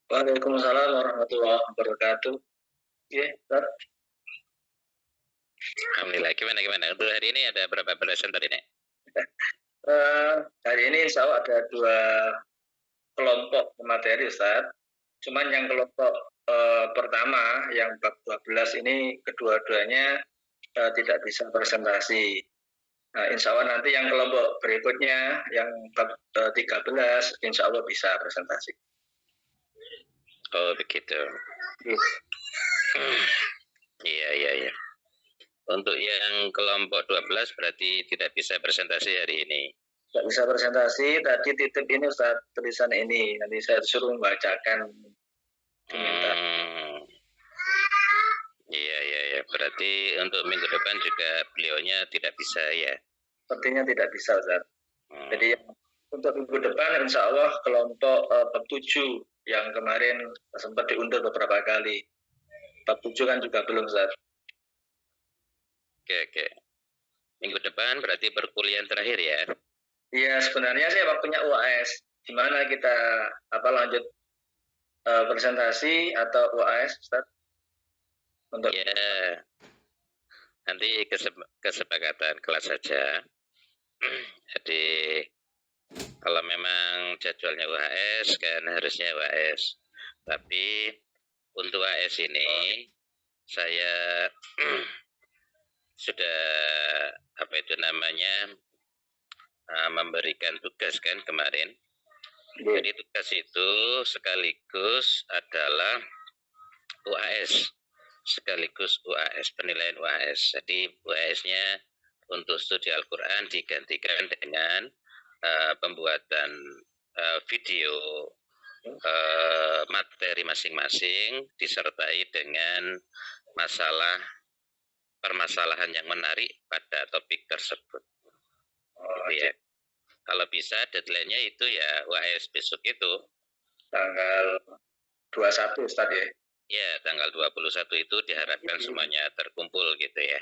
Waalaikumsalam warahmatullahi wabarakatuh. Ya, Ustaz. Alhamdulillah. Gimana? Untuk hari ini ada berapa presenter ini? Hari ini insya Allah ada 2 kelompok materi, Ustaz. Cuman yang kelompok pertama, yang bab 12 ini kedua-duanya tidak bisa presentasi. Nah, insya Allah nanti yang kelompok berikutnya, yang bab 13, insya Allah bisa presentasi. Oh, begitu. Iya. Untuk yang kelompok 12 berarti tidak bisa presentasi hari ini. Tidak bisa presentasi, tadi titip ini Ustaz, tulisan ini, nanti saya suruh membacakan. Iya. Berarti untuk minggu depan juga beliaunya tidak bisa ya? Sepertinya tidak bisa, Ustaz. Jadi untuk minggu depan insya Allah kelompok bab 7 yang kemarin sempat diundur beberapa kali. Bab 7 kan juga belum, Ustaz. Oke. Minggu depan berarti perkuliahan terakhir ya? Iya, sebenarnya sih waktunya UAS. Gimana kita lanjut presentasi atau UAS, Ustaz? Untuk ya, nanti kesepakatan kelas saja. Jadi kalau memang jadwalnya UAS kan harusnya UAS. Tapi untuk UAS ini saya sudah memberikan tugas kan kemarin. Jadi tugas itu sekaligus adalah UAS, penilaian UAS. Jadi UAS-nya untuk studi Al-Quran digantikan dengan pembuatan video materi masing-masing disertai dengan permasalahan yang menarik pada topik tersebut. Ya. Kalau bisa deadline-nya itu ya UAS besok itu tanggal 21 Ustaz ya. Ya, tanggal 21 itu diharapkan semuanya terkumpul gitu ya.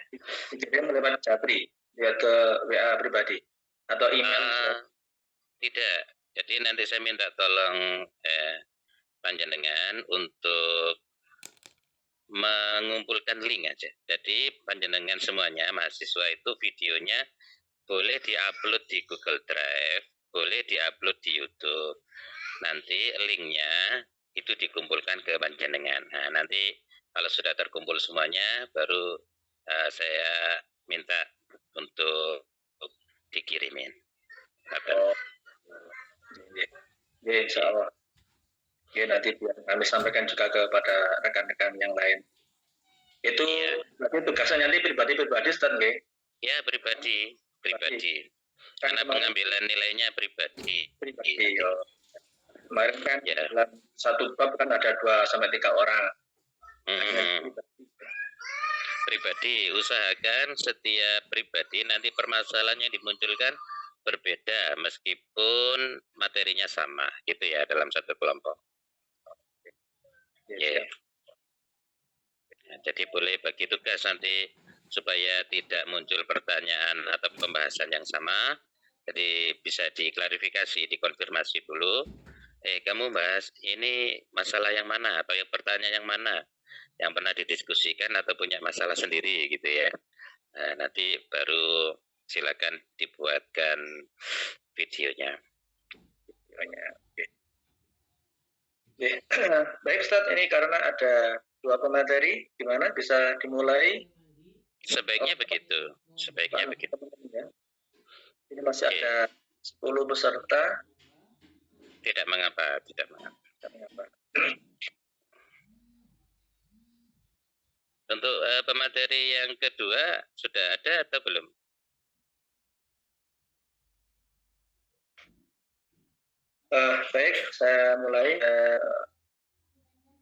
Dikirim lewat Japri ya ke WA pribadi atau email? Tidak. Jadi nanti saya minta tolong panjenengan untuk mengumpulkan link aja. Jadi panjenengan semuanya mahasiswa itu videonya boleh diupload di Google Drive, boleh diupload di YouTube. Nanti linknya itu dikumpulkan ke panjenengan. Nah, nanti kalau sudah terkumpul semuanya, baru saya minta untuk dikirimin. Ya, insya Allah. Oke, nanti kami sampaikan juga kepada rekan-rekan yang lain. Itu berarti tugasnya nanti pribadi-pribadi, Ustaz, nggih? Ya, pribadi. Karena pengambilan nilainya pribadi. Oh. Kemarin kan dalam satu bab kan ada 2-3 orang. Pribadi, usahakan setiap pribadi nanti permasalahannya dimunculkan berbeda meskipun materinya sama gitu ya dalam satu kelompok. Nah, jadi boleh bagi tugas nanti supaya tidak muncul pertanyaan atau pembahasan yang sama. Jadi bisa diklarifikasi, dikonfirmasi dulu. Kamu bahas ini masalah yang mana atau yang pertanyaan yang mana yang pernah didiskusikan atau punya masalah sendiri gitu ya. Nah, nanti baru silakan dibuatkan videonya. Baik Ustaz, ini karena ada 2 pemateri, gimana bisa dimulai? Sebaiknya begitu. Ini masih ada 10 peserta. Tidak mengapa. Untuk pemateri yang kedua sudah ada atau belum? Baik, saya mulai.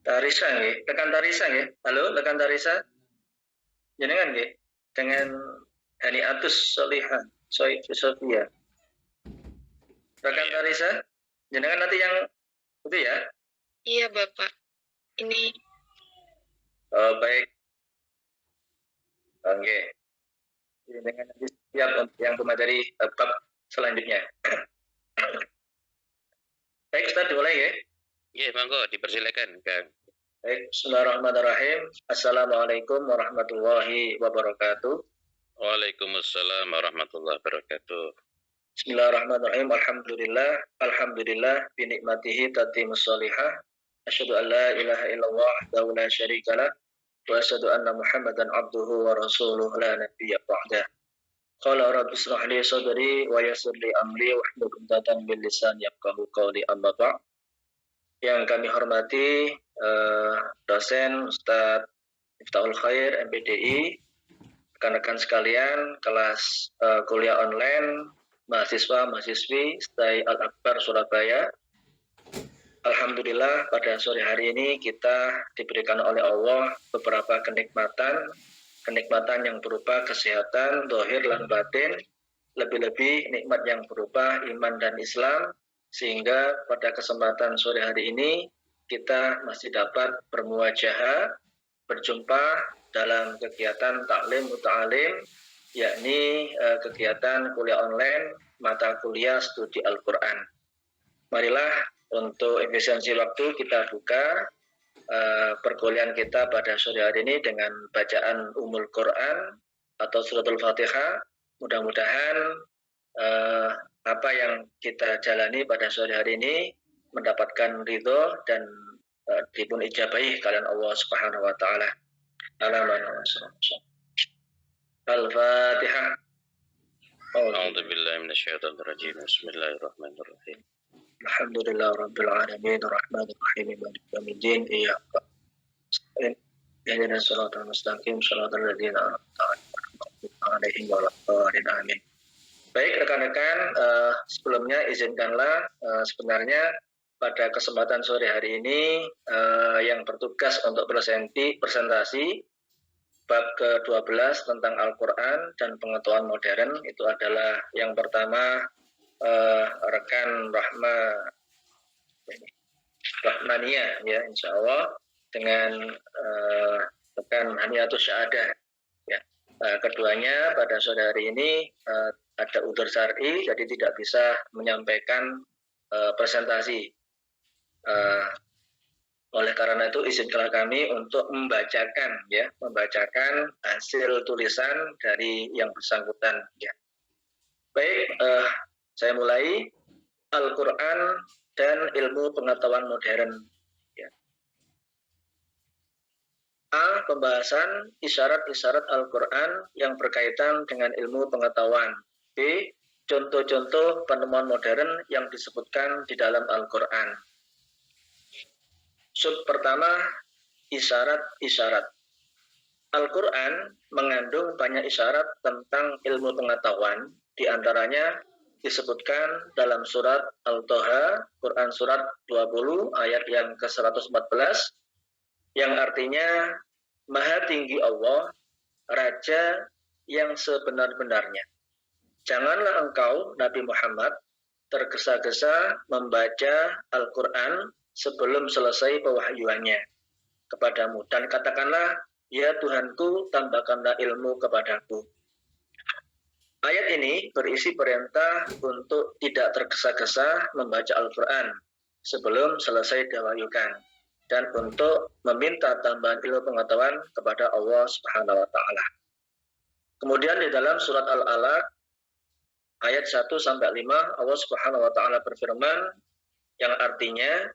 Tarisa nggih, rekan Tarisa nggih. Halo, rekan Tarisa. Jenengan nggih dengan Haniatus Solihan Sofia. Rekan Tarisa, jenengan nanti yang itu ya? Iya, Bapak. Ini. Baik. Oke. Dengan nanti siap untuk yang pemateri bab selanjutnya. Baik, Ustaz, dimulai ya. Nggih, monggo dipersilakan, Kang. Baik, bismillahirrahmanirrahim. Assalamualaikum warahmatullahi wabarakatuh. Waalaikumsalam warahmatullahi wabarakatuh. Bismillahirrahmanirrahim. Alhamdulillah bi nikmatihi tatimmus shalihah. Asyhadu an la ilaha illallah wahdahu la syarikalah wa asyhadu anna Muhammadan abduhu wa rasuluhu la nabiyya ba'dah. Qala rabbi ishrah li sadri wa yassir li amri wahlul 'uqdatam min lisani yafqahu qawli, amma ba'd. Yang kami hormati dosen Ustadz Miftahul Khair MPDI, rekan-rekan sekalian kelas kuliah online mahasiswa-mahasiswi STAI Al-Akbar Surabaya. Alhamdulillah pada sore hari ini kita diberikan oleh Allah beberapa kenikmatan yang berupa kesehatan zahir lan batin, lebih-lebih nikmat yang berupa iman dan Islam, sehingga pada kesempatan sore hari ini kita masih dapat bermuajahah, berjumpa dalam kegiatan taklim muta'alim, yakni kegiatan kuliah online mata kuliah studi Al-Quran. Marilah untuk efisiensi waktu kita buka perkuliahan kita pada sore hari ini dengan bacaan Ummul Quran atau Suratul Fatihah. Mudah-mudahan apa yang kita jalani pada sore hari ini mendapatkan ridho dan dipun ijabahi kalian Allah Subhanahu wa taala. Al-Fatihah. A'udzu billahi minasyaitonir rajim. Bismillahirrahmanirrahim. Alhamdulillah rabbil alamin arrahmanir rahim maliki yaumiddin iyyaka na'budu wa siratal mustaqim siratal ladzina an'amta 'alaihim ghairil amin. Baik rekan-rekan, sebelumnya izinkanlah sebenarnya pada kesempatan sore hari ini yang bertugas untuk presentasi bab ke-12 tentang Al-Quran dan pengetahuan modern itu adalah yang pertama rekan Rahmania ya, insya Allah dengan rekan Haniatus Syahadah ya. Keduanya pada sore hari ini ada udzur syar'i, jadi tidak bisa menyampaikan presentasi. Oleh karena itu izinkanlah kami untuk membacakan hasil tulisan dari yang bersangkutan ya. Baik, saya mulai. Al-Quran dan ilmu pengetahuan modern ya. A. Pembahasan isyarat-isyarat Al-Quran yang berkaitan dengan ilmu pengetahuan. B. Contoh-contoh penemuan modern yang disebutkan di dalam Al-Quran. Sub pertama, isyarat-isyarat. Al-Quran mengandung banyak isyarat tentang ilmu pengetahuan, di antaranya disebutkan dalam surat Al-Toha, Quran surat 20 ayat yang ke-114, yang artinya Maha Tinggi Allah, Raja yang sebenar-benarnya. Janganlah engkau, Nabi Muhammad, tergesa-gesa membaca Al-Quran sebelum selesai pewahyuannya kepadamu. Dan katakanlah, ya Tuhanku, tambahkanlah ilmu kepadaku. Ayat ini berisi perintah untuk tidak tergesa-gesa membaca Al-Quran sebelum selesai diwahyukan, dan untuk meminta tambahan ilmu pengetahuan kepada Allah Subhanahu wa taala. Kemudian di dalam surat Al-Alaq ayat 1-5 Allah Subhanahu wa taala berfirman yang artinya,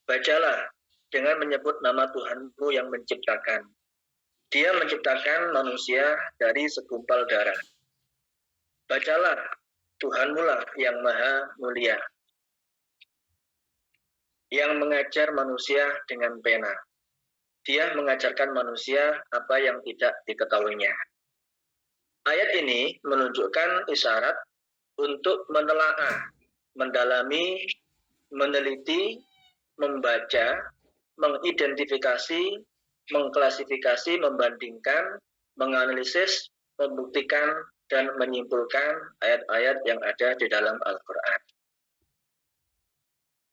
bacalah dengan menyebut nama Tuhanmu yang menciptakan. Dia menciptakan manusia dari segumpal darah. Bacalah, Tuhanmu lah yang maha mulia, yang mengajar manusia dengan pena. Dia mengajarkan manusia apa yang tidak diketahuinya. Ayat ini menunjukkan isyarat untuk menelaah, mendalami, meneliti, membaca, mengidentifikasi, mengklasifikasi, membandingkan, menganalisis, membuktikan, dan menyimpulkan ayat-ayat yang ada di dalam Al-Quran.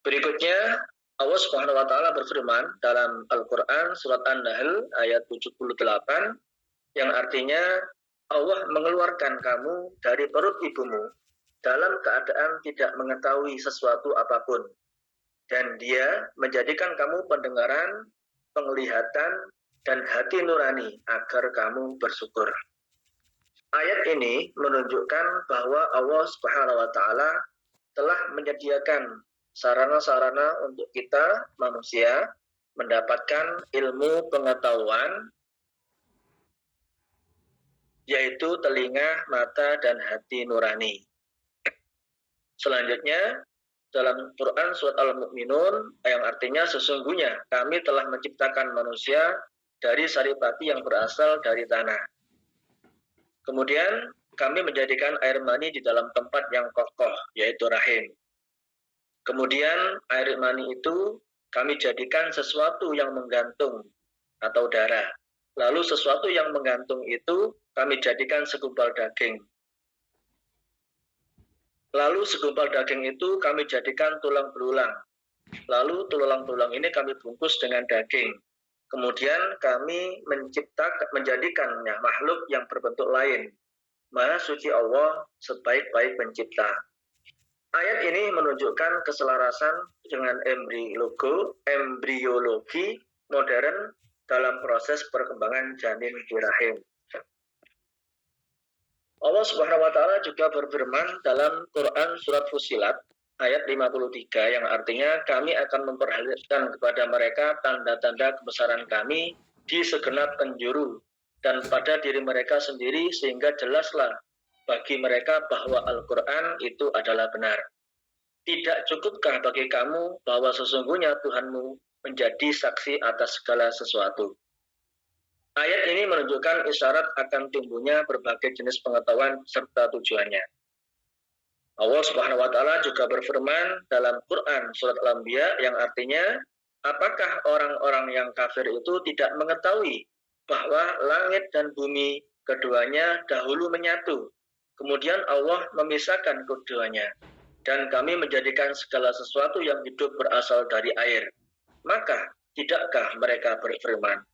Berikutnya, Allah Subhanahu wa taala berfirman dalam Al-Quran surat An-Nahl ayat 78 yang artinya Allah mengeluarkan kamu dari perut ibumu dalam keadaan tidak mengetahui sesuatu apapun. dan Dia menjadikan kamu pendengaran, penglihatan, dan hati nurani agar kamu bersyukur. Ayat ini menunjukkan bahwa Allah Subhanahu wa taala telah menyediakan sarana-sarana untuk kita manusia mendapatkan ilmu pengetahuan, yaitu telinga, mata, dan hati nurani. Selanjutnya, dalam Quran surat Al-Mu'minun, yang artinya sesungguhnya kami telah menciptakan manusia dari saripati yang berasal dari tanah. Kemudian kami menjadikan air mani di dalam tempat yang kokoh, yaitu rahim. Kemudian air mani itu kami jadikan sesuatu yang menggantung atau darah. Lalu sesuatu yang menggantung itu kami jadikan segumpal daging. Lalu segumpal daging itu kami jadikan tulang belulang. Lalu tulang-tulang ini kami bungkus dengan daging. Kemudian kami menjadikannya makhluk yang berbentuk lain. Maha suci Allah sebaik-baik pencipta. Ayat ini menunjukkan keselarasan dengan embriologi modern dalam proses perkembangan janin di rahim. Allah Subhanahu wa taala juga berfirman dalam Quran surat Fussilat ayat 53 yang artinya kami akan memperlihatkan kepada mereka tanda-tanda kebesaran kami di segenap penjuru dan pada diri mereka sendiri sehingga jelaslah bagi mereka bahwa Al-Quran itu adalah benar. Tidak cukupkah bagi kamu bahwa sesungguhnya Tuhanmu menjadi saksi atas segala sesuatu? Ayat ini menunjukkan isyarat akan tumbuhnya berbagai jenis pengetahuan serta tujuannya. Allah Subhanahu wa taala juga berfirman dalam Quran surat Al-Anbiya yang artinya, apakah orang-orang yang kafir itu tidak mengetahui bahwa langit dan bumi keduanya dahulu menyatu, kemudian Allah memisahkan keduanya, dan kami menjadikan segala sesuatu yang hidup berasal dari air. Maka tidakkah mereka beriman?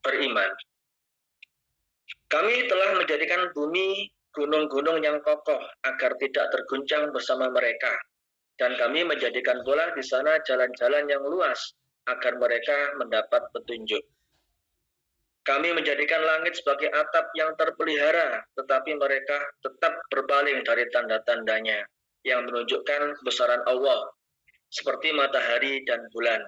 Kami telah menjadikan bumi gunung-gunung yang kokoh agar tidak terguncang bersama mereka. Dan kami menjadikan pula di sana jalan-jalan yang luas agar mereka mendapat petunjuk. Kami menjadikan langit sebagai atap yang terpelihara, tetapi mereka tetap berpaling dari tanda-tandanya yang menunjukkan kebesaran Allah, seperti matahari dan bulan.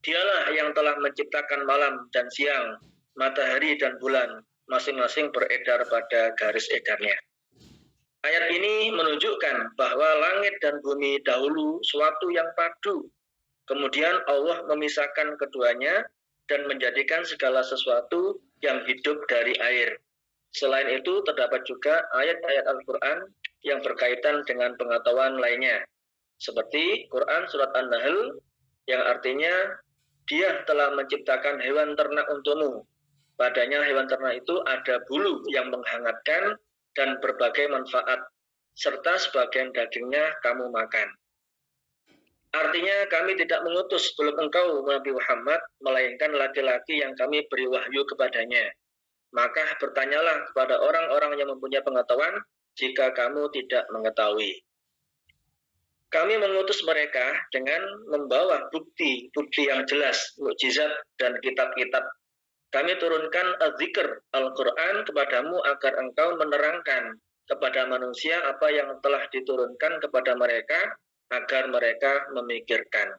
Dialah yang telah menciptakan malam dan siang, matahari dan bulan, masing-masing beredar pada garis edarnya. Ayat ini menunjukkan bahwa langit dan bumi dahulu suatu yang padu. Kemudian Allah memisahkan keduanya dan menjadikan segala sesuatu yang hidup dari air. Selain itu terdapat juga ayat-ayat Al-Quran yang berkaitan dengan pengetahuan lainnya. Seperti Quran surat An-Nahl yang artinya Dia telah menciptakan hewan ternak untukmu. Padanya hewan ternak itu ada bulu yang menghangatkan dan berbagai manfaat, serta sebagian dagingnya kamu makan. Artinya kami tidak mengutus sebelum engkau Nabi Muhammad, melainkan laki-laki yang kami beri wahyu kepadanya. Maka bertanyalah kepada orang-orang yang mempunyai pengetahuan jika kamu tidak mengetahui. Kami mengutus mereka dengan membawa bukti-bukti yang jelas, mukjizat dan kitab-kitab. Kami turunkan az-zikr Al-Quran kepadamu agar engkau menerangkan kepada manusia apa yang telah diturunkan kepada mereka agar mereka memikirkan.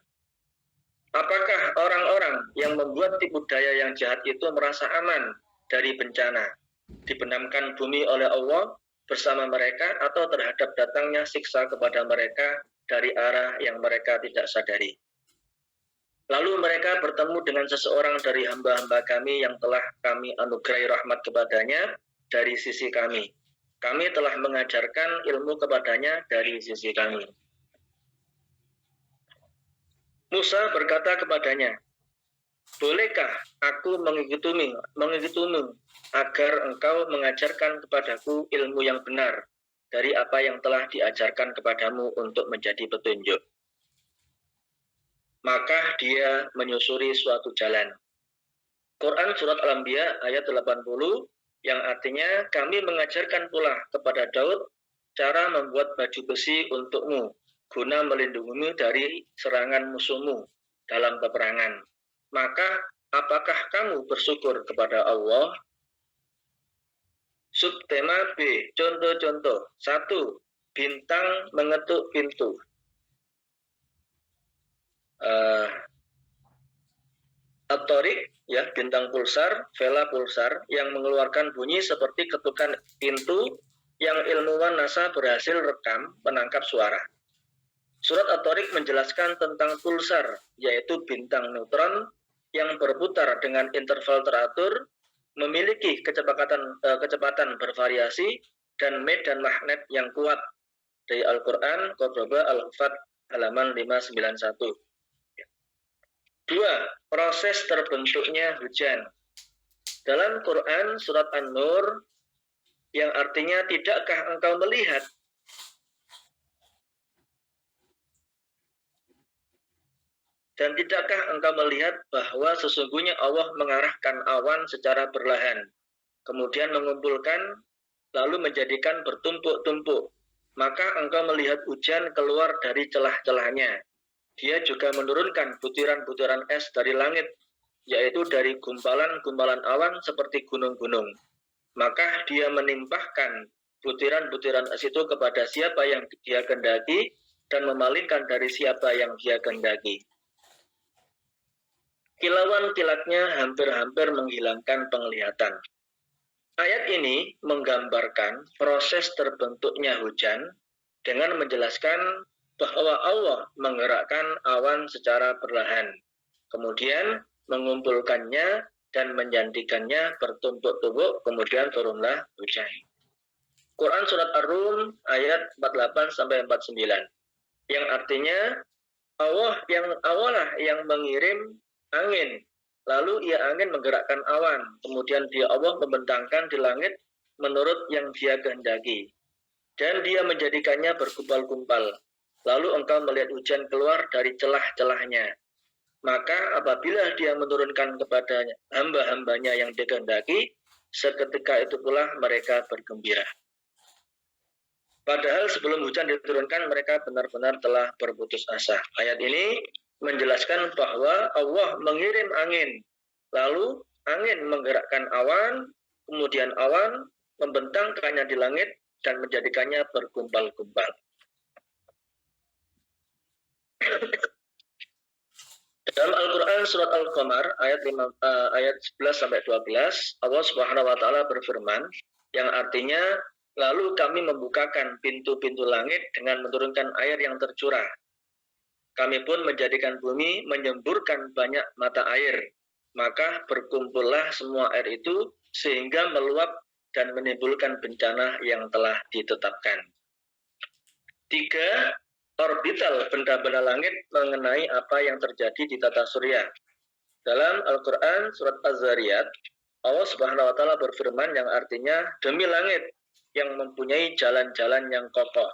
Apakah orang-orang yang membuat tipu daya yang jahat itu merasa aman dari bencana dibenamkan bumi oleh Allah bersama mereka atau terhadap datangnya siksa kepada mereka dari arah yang mereka tidak sadari? Lalu mereka bertemu dengan seseorang dari hamba-hamba kami yang telah kami anugerahi rahmat kepadanya dari sisi kami. Kami telah mengajarkan ilmu kepadanya dari sisi kami. Musa berkata kepadanya, bolehkah aku mengikutimu agar engkau mengajarkan kepadaku ilmu yang benar dari apa yang telah diajarkan kepadamu untuk menjadi petunjuk? Maka dia menyusuri suatu jalan. Quran surat Al-Anbiya ayat 80 yang artinya kami mengajarkan pula kepada Daud cara membuat baju besi untukmu. guna melindungimu dari serangan musuhmu dalam peperangan. Maka apakah kamu bersyukur kepada Allah? Subtema B, contoh-contoh. 1. Bintang mengetuk pintu. At-Tariq, ya, bintang pulsar, vela pulsar yang mengeluarkan bunyi seperti ketukan pintu yang ilmuwan NASA berhasil rekam menangkap suara. Surat At-Tariq menjelaskan tentang pulsar, yaitu bintang neutron yang berputar dengan interval teratur, memiliki kecepatan bervariasi dan medan magnet yang kuat. Dari Al-Quran, Qur'an Al-Fat, halaman 591. 2. Proses terbentuknya hujan. Dalam Quran surat An-Nur yang artinya tidakkah engkau melihat dan tidakkah engkau melihat bahwa sesungguhnya Allah mengarahkan awan secara perlahan, kemudian mengumpulkan lalu menjadikan bertumpuk-tumpuk, maka engkau melihat hujan keluar dari celah-celahnya. Dia juga menurunkan butiran-butiran es dari langit, yaitu dari gumpalan-gumpalan awan seperti gunung-gunung. Maka dia menimpahkan butiran-butiran es itu kepada siapa yang dia kehendaki dan memalingkan dari siapa yang dia kehendaki. Kilauan kilatnya hampir-hampir menghilangkan penglihatan. Ayat ini menggambarkan proses terbentuknya hujan dengan menjelaskan bahwa Allah menggerakkan awan secara perlahan, kemudian mengumpulkannya dan menjadikannya bertumpuk-tumpuk, kemudian turunlah hujan. Quran Surat Ar-Rum ayat 48-49, yang artinya Allah yang mengirim angin, lalu ia angin menggerakkan awan, kemudian dia Allah membentangkan di langit menurut yang dia kehendaki, dan dia menjadikannya bergumpal-gumpal. Lalu engkau melihat hujan keluar dari celah-celahnya. Maka apabila dia menurunkan kepada hamba-hambanya yang dikehendaki, seketika itu pula mereka bergembira. Padahal sebelum hujan diturunkan, mereka benar-benar telah berputus asa. Ayat ini menjelaskan bahwa Allah mengirim angin, lalu angin menggerakkan awan, kemudian awan membentangkannya di langit dan menjadikannya bergumpal-gumpal. Dalam Al-Quran surat Al-Qamar ayat 11-12, Allah Subhanahu wa taala berfirman yang artinya, lalu kami membukakan pintu-pintu langit dengan menurunkan air yang tercurah. Kami pun menjadikan bumi menyemburkan banyak mata air, maka berkumpullah semua air itu sehingga meluap dan menimbulkan bencana yang telah ditetapkan. 3. Orbital benda-benda langit mengenai apa yang terjadi di tata surya. Dalam Al-Quran surat Az-Zariyat, Allah Subhanahu wa taala berfirman yang artinya, demi langit yang mempunyai jalan-jalan yang kokoh.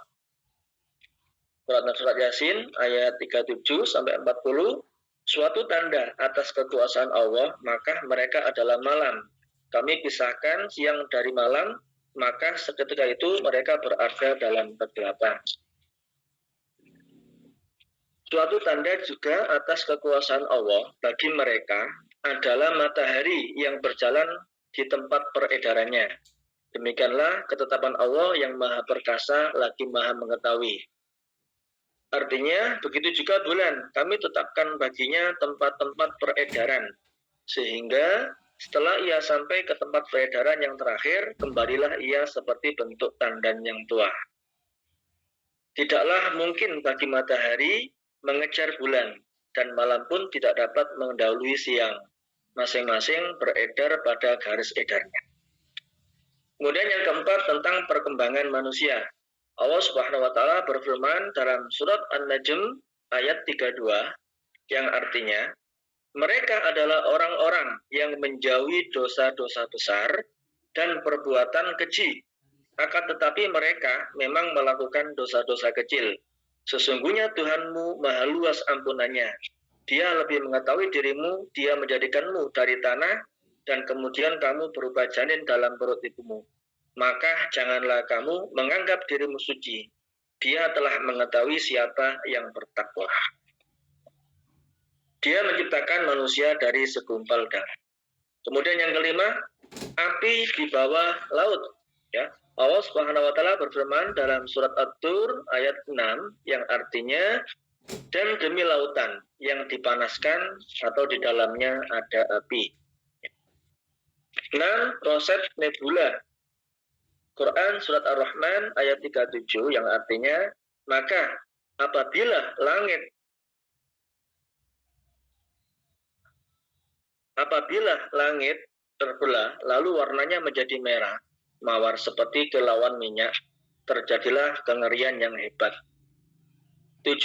Surat Yasin ayat 37-40, suatu tanda atas kekuasaan Allah, maka mereka adalah malam. Kami pisahkan siang dari malam, maka seketika itu mereka berada dalam kegelapan. Suatu tanda juga atas kekuasaan Allah bagi mereka adalah matahari yang berjalan di tempat peredarannya. Demikianlah ketetapan Allah yang maha perkasa lagi maha mengetahui. Artinya, begitu juga bulan, kami tetapkan baginya tempat-tempat peredaran, sehingga setelah ia sampai ke tempat peredaran yang terakhir, kembalilah ia seperti bentuk tandan yang tua. Tidaklah mungkin bagi matahari mengejar bulan, dan malam pun tidak dapat mendahului siang. Masing-masing beredar pada garis edarnya. Kemudian yang keempat tentang perkembangan manusia. Allah Subhanahu wa taala berfirman dalam surat An-Najm ayat 32 yang artinya, mereka adalah orang-orang yang menjauhi dosa-dosa besar dan perbuatan keji. Akan tetapi mereka memang melakukan dosa-dosa kecil. Sesungguhnya Tuhanmu maha luas ampunannya. Dia lebih mengetahui dirimu, dia menjadikanmu dari tanah, dan kemudian kamu berubah janin dalam perut ibumu. Maka janganlah kamu menganggap dirimu suci. Dia telah mengetahui siapa yang bertakwa. Dia menciptakan manusia dari segumpal darah. Kemudian yang kelima, api di bawah laut. Ya, Allah Subhanahu wa taala berfirman dalam surat At-Tur ayat 6 yang artinya, dan demi lautan yang dipanaskan atau di dalamnya ada api. 6. Proses nebula. Quran surat Ar-Rahman ayat 37 yang artinya, maka apabila langit terbelah lalu warnanya menjadi merah mawar seperti kilauan minyak, terjadilah kengerian yang hebat. 7.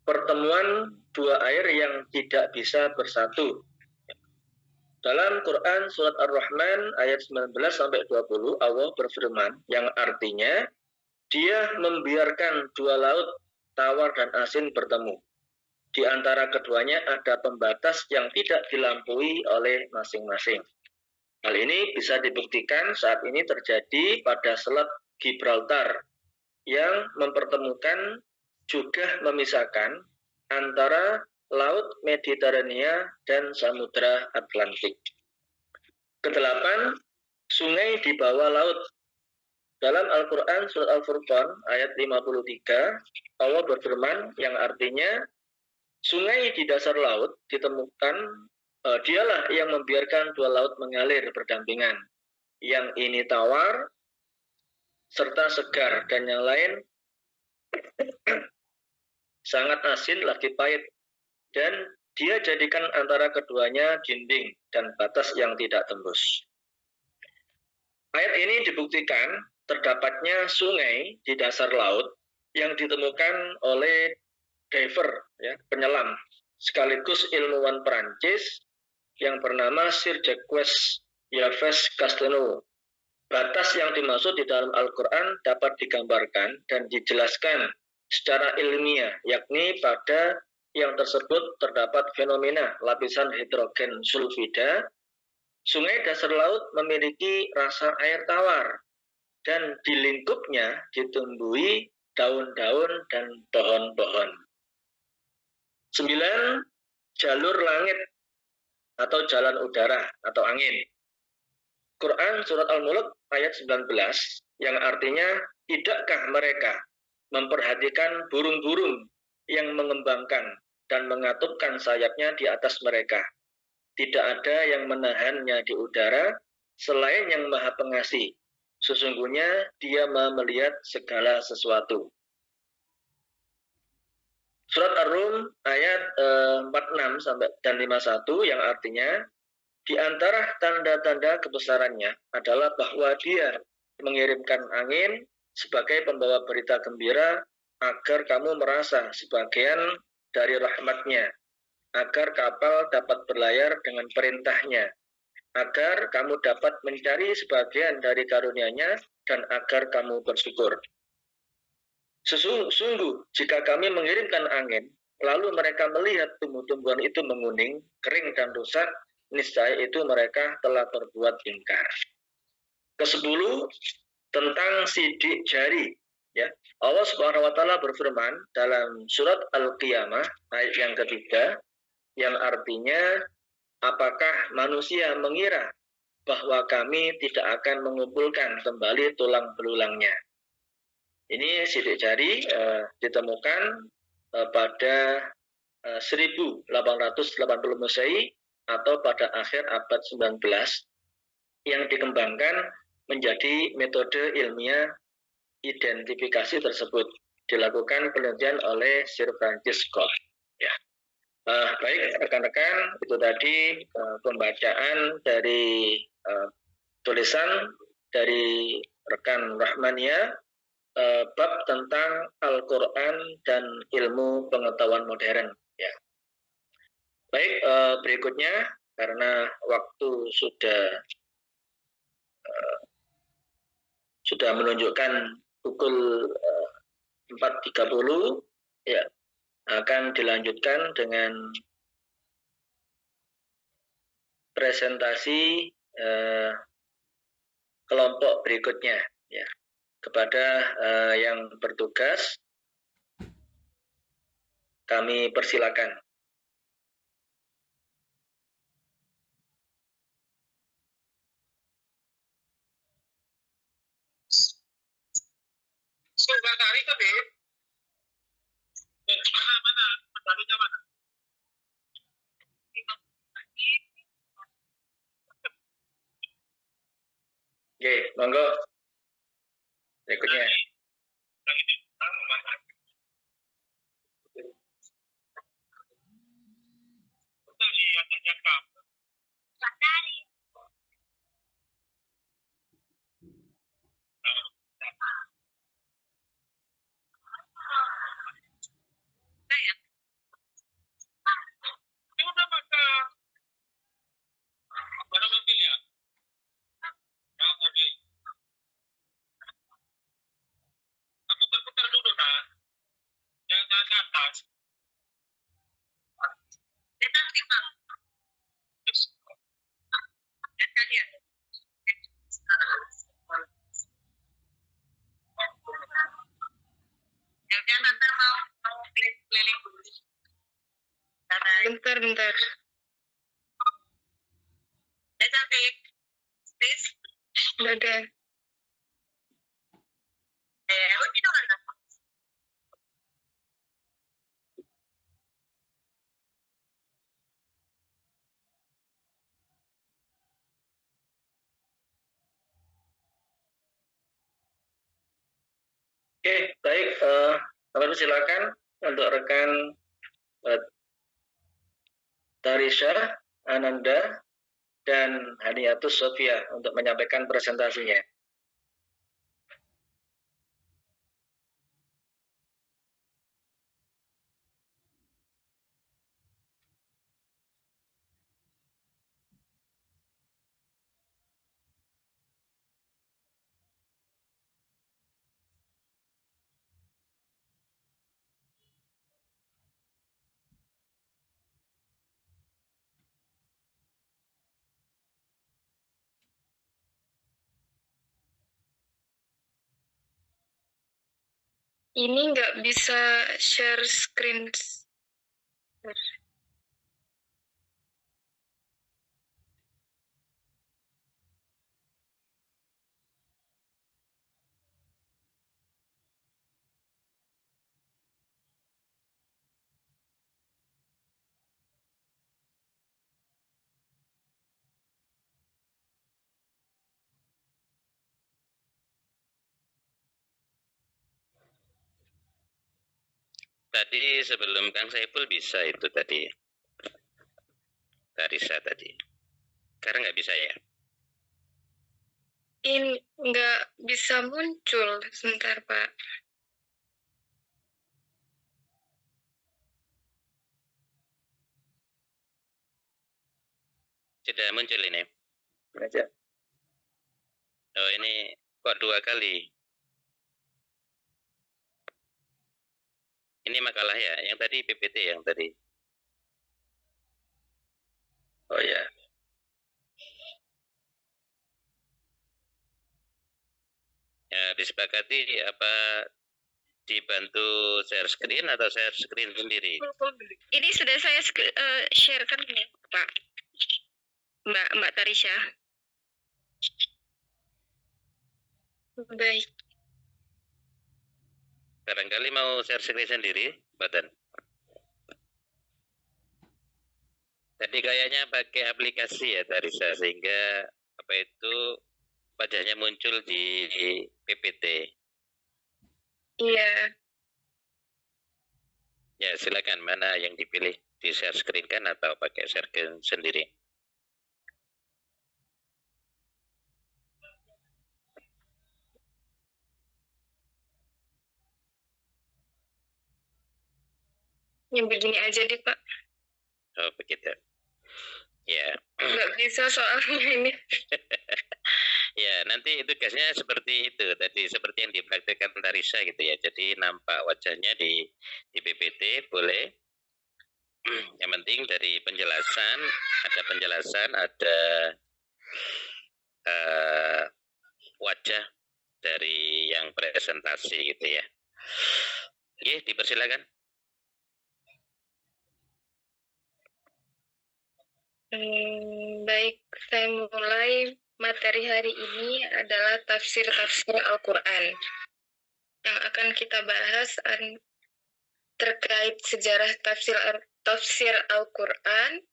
Pertemuan dua air yang tidak bisa bersatu. Dalam Quran surat Ar-Rahman ayat 19 sampai 20 Allah berfirman yang artinya, Dia membiarkan dua laut tawar dan asin bertemu. Di antara keduanya ada pembatas yang tidak dilampaui oleh masing-masing. Hal ini bisa dibuktikan saat ini terjadi pada Selat Gibraltar yang mempertemukan juga memisahkan antara Laut Mediterania dan Samudra Atlantik. Kedelapan, sungai di bawah laut. Dalam Al-Quran surat Al-Furqan ayat 53, Allah berfirman yang artinya, sungai di dasar laut ditemukan, dialah yang membiarkan dua laut mengalir berdampingan. Yang ini tawar, serta segar, dan yang lain sangat asin lagi pahit. Dan dia jadikan antara keduanya dinding dan batas yang tidak tembus. Ayat ini dibuktikan terdapatnya sungai di dasar laut yang ditemukan oleh diver, ya, penyelam, sekaligus ilmuwan Perancis yang bernama Sir Jacques Yves Cousteau. Batas yang dimaksud di dalam Al-Quran dapat digambarkan dan dijelaskan secara ilmiah, yakni pada yang tersebut terdapat fenomena lapisan hidrogen sulfida. Sungai dasar laut memiliki rasa air tawar dan di lingkupnya ditumbuhi daun-daun dan pohon-pohon. 9. Jalur langit atau jalan udara atau angin. Quran surat Al-Mulk ayat 19 yang artinya, tidakkah mereka memperhatikan burung-burung yang mengembangkan dan mengatupkan sayapnya di atas mereka. Tidak ada yang menahannya di udara selain yang Maha Pengasih. Sesungguhnya Dia Maha melihat segala sesuatu. Surat Ar-Rum ayat 46 dan 51 yang artinya, di antara tanda-tanda kebesarannya adalah bahwa Dia mengirimkan angin sebagai pembawa berita gembira agar kamu merasa sebagian dari rahmat-Nya, agar kapal dapat berlayar dengan perintah-Nya, agar kamu dapat mencari sebagian dari karunia-Nya, dan agar kamu bersyukur. Sungguh, jika kami mengirimkan angin, lalu mereka melihat tumbuh-tumbuhan itu menguning, kering dan rusak, niscaya itu mereka telah berbuat ingkar. Ke-10, tentang sidik jari. Ya, Allah Subhanahu wa taala berfirman dalam surat Al-Qiyamah ayat yang ketiga yang artinya, apakah manusia mengira bahwa kami tidak akan mengumpulkan kembali tulang belulangnya. Ini sidik jari ditemukan pada 1880 Masehi atau pada akhir abad 19 yang dikembangkan menjadi metode ilmiah identifikasi tersebut, dilakukan penelitian oleh Sir Francis Crick. Ya. Baik rekan-rekan, itu tadi pembacaan dari tulisan dari rekan Rahmania bab tentang Al-Quran dan ilmu pengetahuan modern. Ya. Baik, berikutnya karena waktu sudah menunjukkan pukul 4.30, ya, akan dilanjutkan dengan presentasi kelompok berikutnya, ya. Kepada yang bertugas Kami persilakan. Sudah dari tadi. Mana? Petaninya mana? Oke, monggo. Berikutnya. Baru mobil ya? Ya, mobil. Putar-putar dulu, kan? Jangan ke atas. Bentar. Udah. Oke, baik. Kami silakan untuk rekan Tarisha, Ananda, dan Haniatus Sofia untuk menyampaikan presentasinya. Ini nggak bisa share screen. Tadi sebelum Kang Saiful bisa itu tadi. Tarisa tadi. Sekarang nggak bisa ya? Ini nggak bisa muncul. Sebentar, Pak. Sudah muncul ini. Aja. Oh, ini kok 2 kali? Ini makalah ya, yang tadi PPT yang tadi. Oh ya. Ya, disepakati apa dibantu share screen atau share screen sendiri? Ini sudah saya sharekan ya, Pak. Mbak Tarisha. Baik. Barangkali mau share screen sendiri, Badan. Tadi kayaknya pakai aplikasi ya Tarisa, sehingga apa itu wajahnya muncul di PPT. Iya. Ya, silakan mana yang dipilih, di share screen kan atau pakai share screen sendiri? Yang begini aja deh, Pak. Oh, begitu. Ya. Nggak bisa soalnya ini. Ya, nanti tugasnya seperti itu tadi, seperti yang dipraktikkan Tarisa gitu ya. Jadi nampak wajahnya di PPT boleh. Yang penting dari penjelasan, ada wajah dari yang presentasi gitu ya. Oke, dipersilakan. Baik, saya mulai. Materi hari ini adalah tafsir-tafsir Al-Quran. Yang akan kita bahas terkait sejarah tafsir Al-Quran,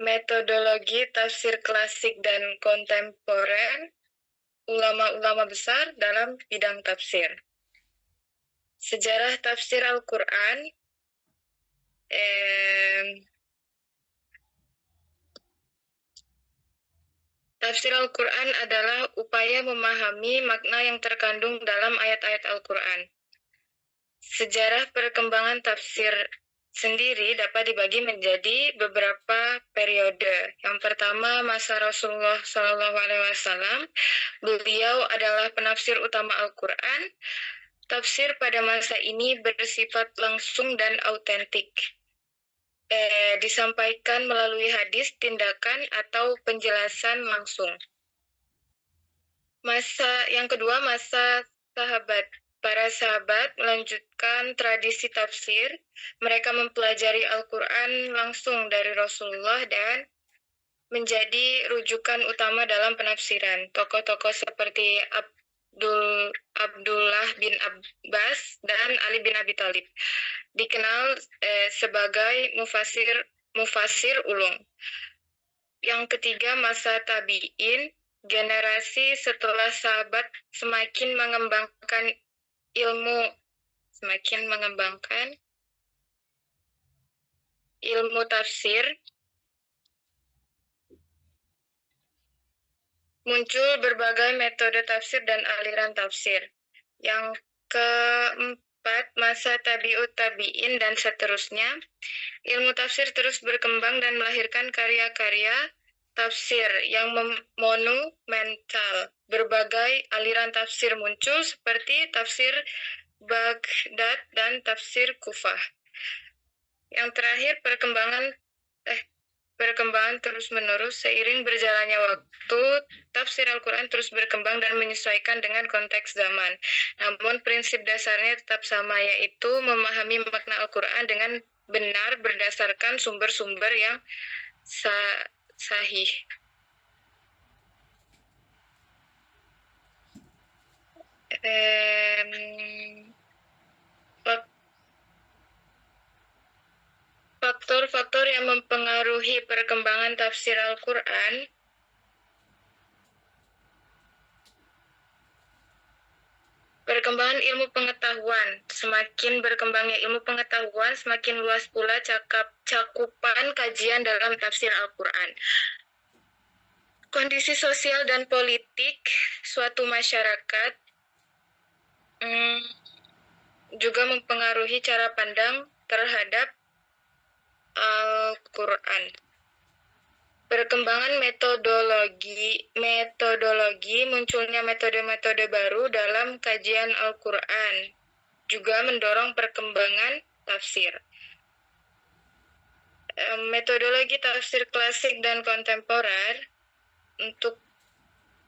metodologi tafsir klasik dan kontemporer, ulama-ulama besar dalam bidang tafsir. Sejarah tafsir Al-Quran, tafsir Al-Quran adalah upaya memahami makna yang terkandung dalam ayat-ayat Al-Quran. Sejarah perkembangan tafsir sendiri dapat dibagi menjadi beberapa periode. Yang pertama, masa Rasulullah SAW. Beliau adalah penafsir utama Al-Quran. Tafsir pada masa ini bersifat langsung dan autentik. Disampaikan melalui hadis, tindakan, atau penjelasan langsung. Yang kedua, masa sahabat. Para sahabat melanjutkan tradisi tafsir. Mereka mempelajari Al-Quran langsung dari Rasulullah dan menjadi rujukan utama dalam penafsiran. Tokoh-tokoh seperti Abdullah bin Abbas dan Ali bin Abi Thalib dikenal sebagai mufasir ulung. Yang ketiga, masa tabi'in. Generasi setelah sahabat semakin mengembangkan ilmu tafsir. Muncul berbagai metode tafsir dan aliran tafsir. Yang keempat, masa tabi'ut tabi'in dan seterusnya. Ilmu tafsir terus berkembang dan melahirkan karya-karya tafsir yang monumental. Berbagai aliran tafsir muncul seperti tafsir Baghdad dan tafsir Kufah. Yang terakhir, perkembangan terus-menerus. Seiring berjalannya waktu, tafsir Al-Quran terus berkembang dan menyesuaikan dengan konteks zaman. Namun prinsip dasarnya tetap sama, yaitu memahami makna Al-Quran dengan benar berdasarkan sumber-sumber yang sahih. Faktor-faktor yang mempengaruhi perkembangan tafsir Al-Quran. Perkembangan ilmu pengetahuan. Semakin berkembangnya ilmu pengetahuan, semakin luas pula cakupan kajian dalam tafsir Al-Quran. Kondisi sosial dan politik suatu masyarakat juga mempengaruhi cara pandang terhadap Al-Quran. Perkembangan metodologi, munculnya metode-metode baru dalam kajian Al-Quran juga mendorong perkembangan tafsir. Metodologi tafsir klasik dan kontemporer. Untuk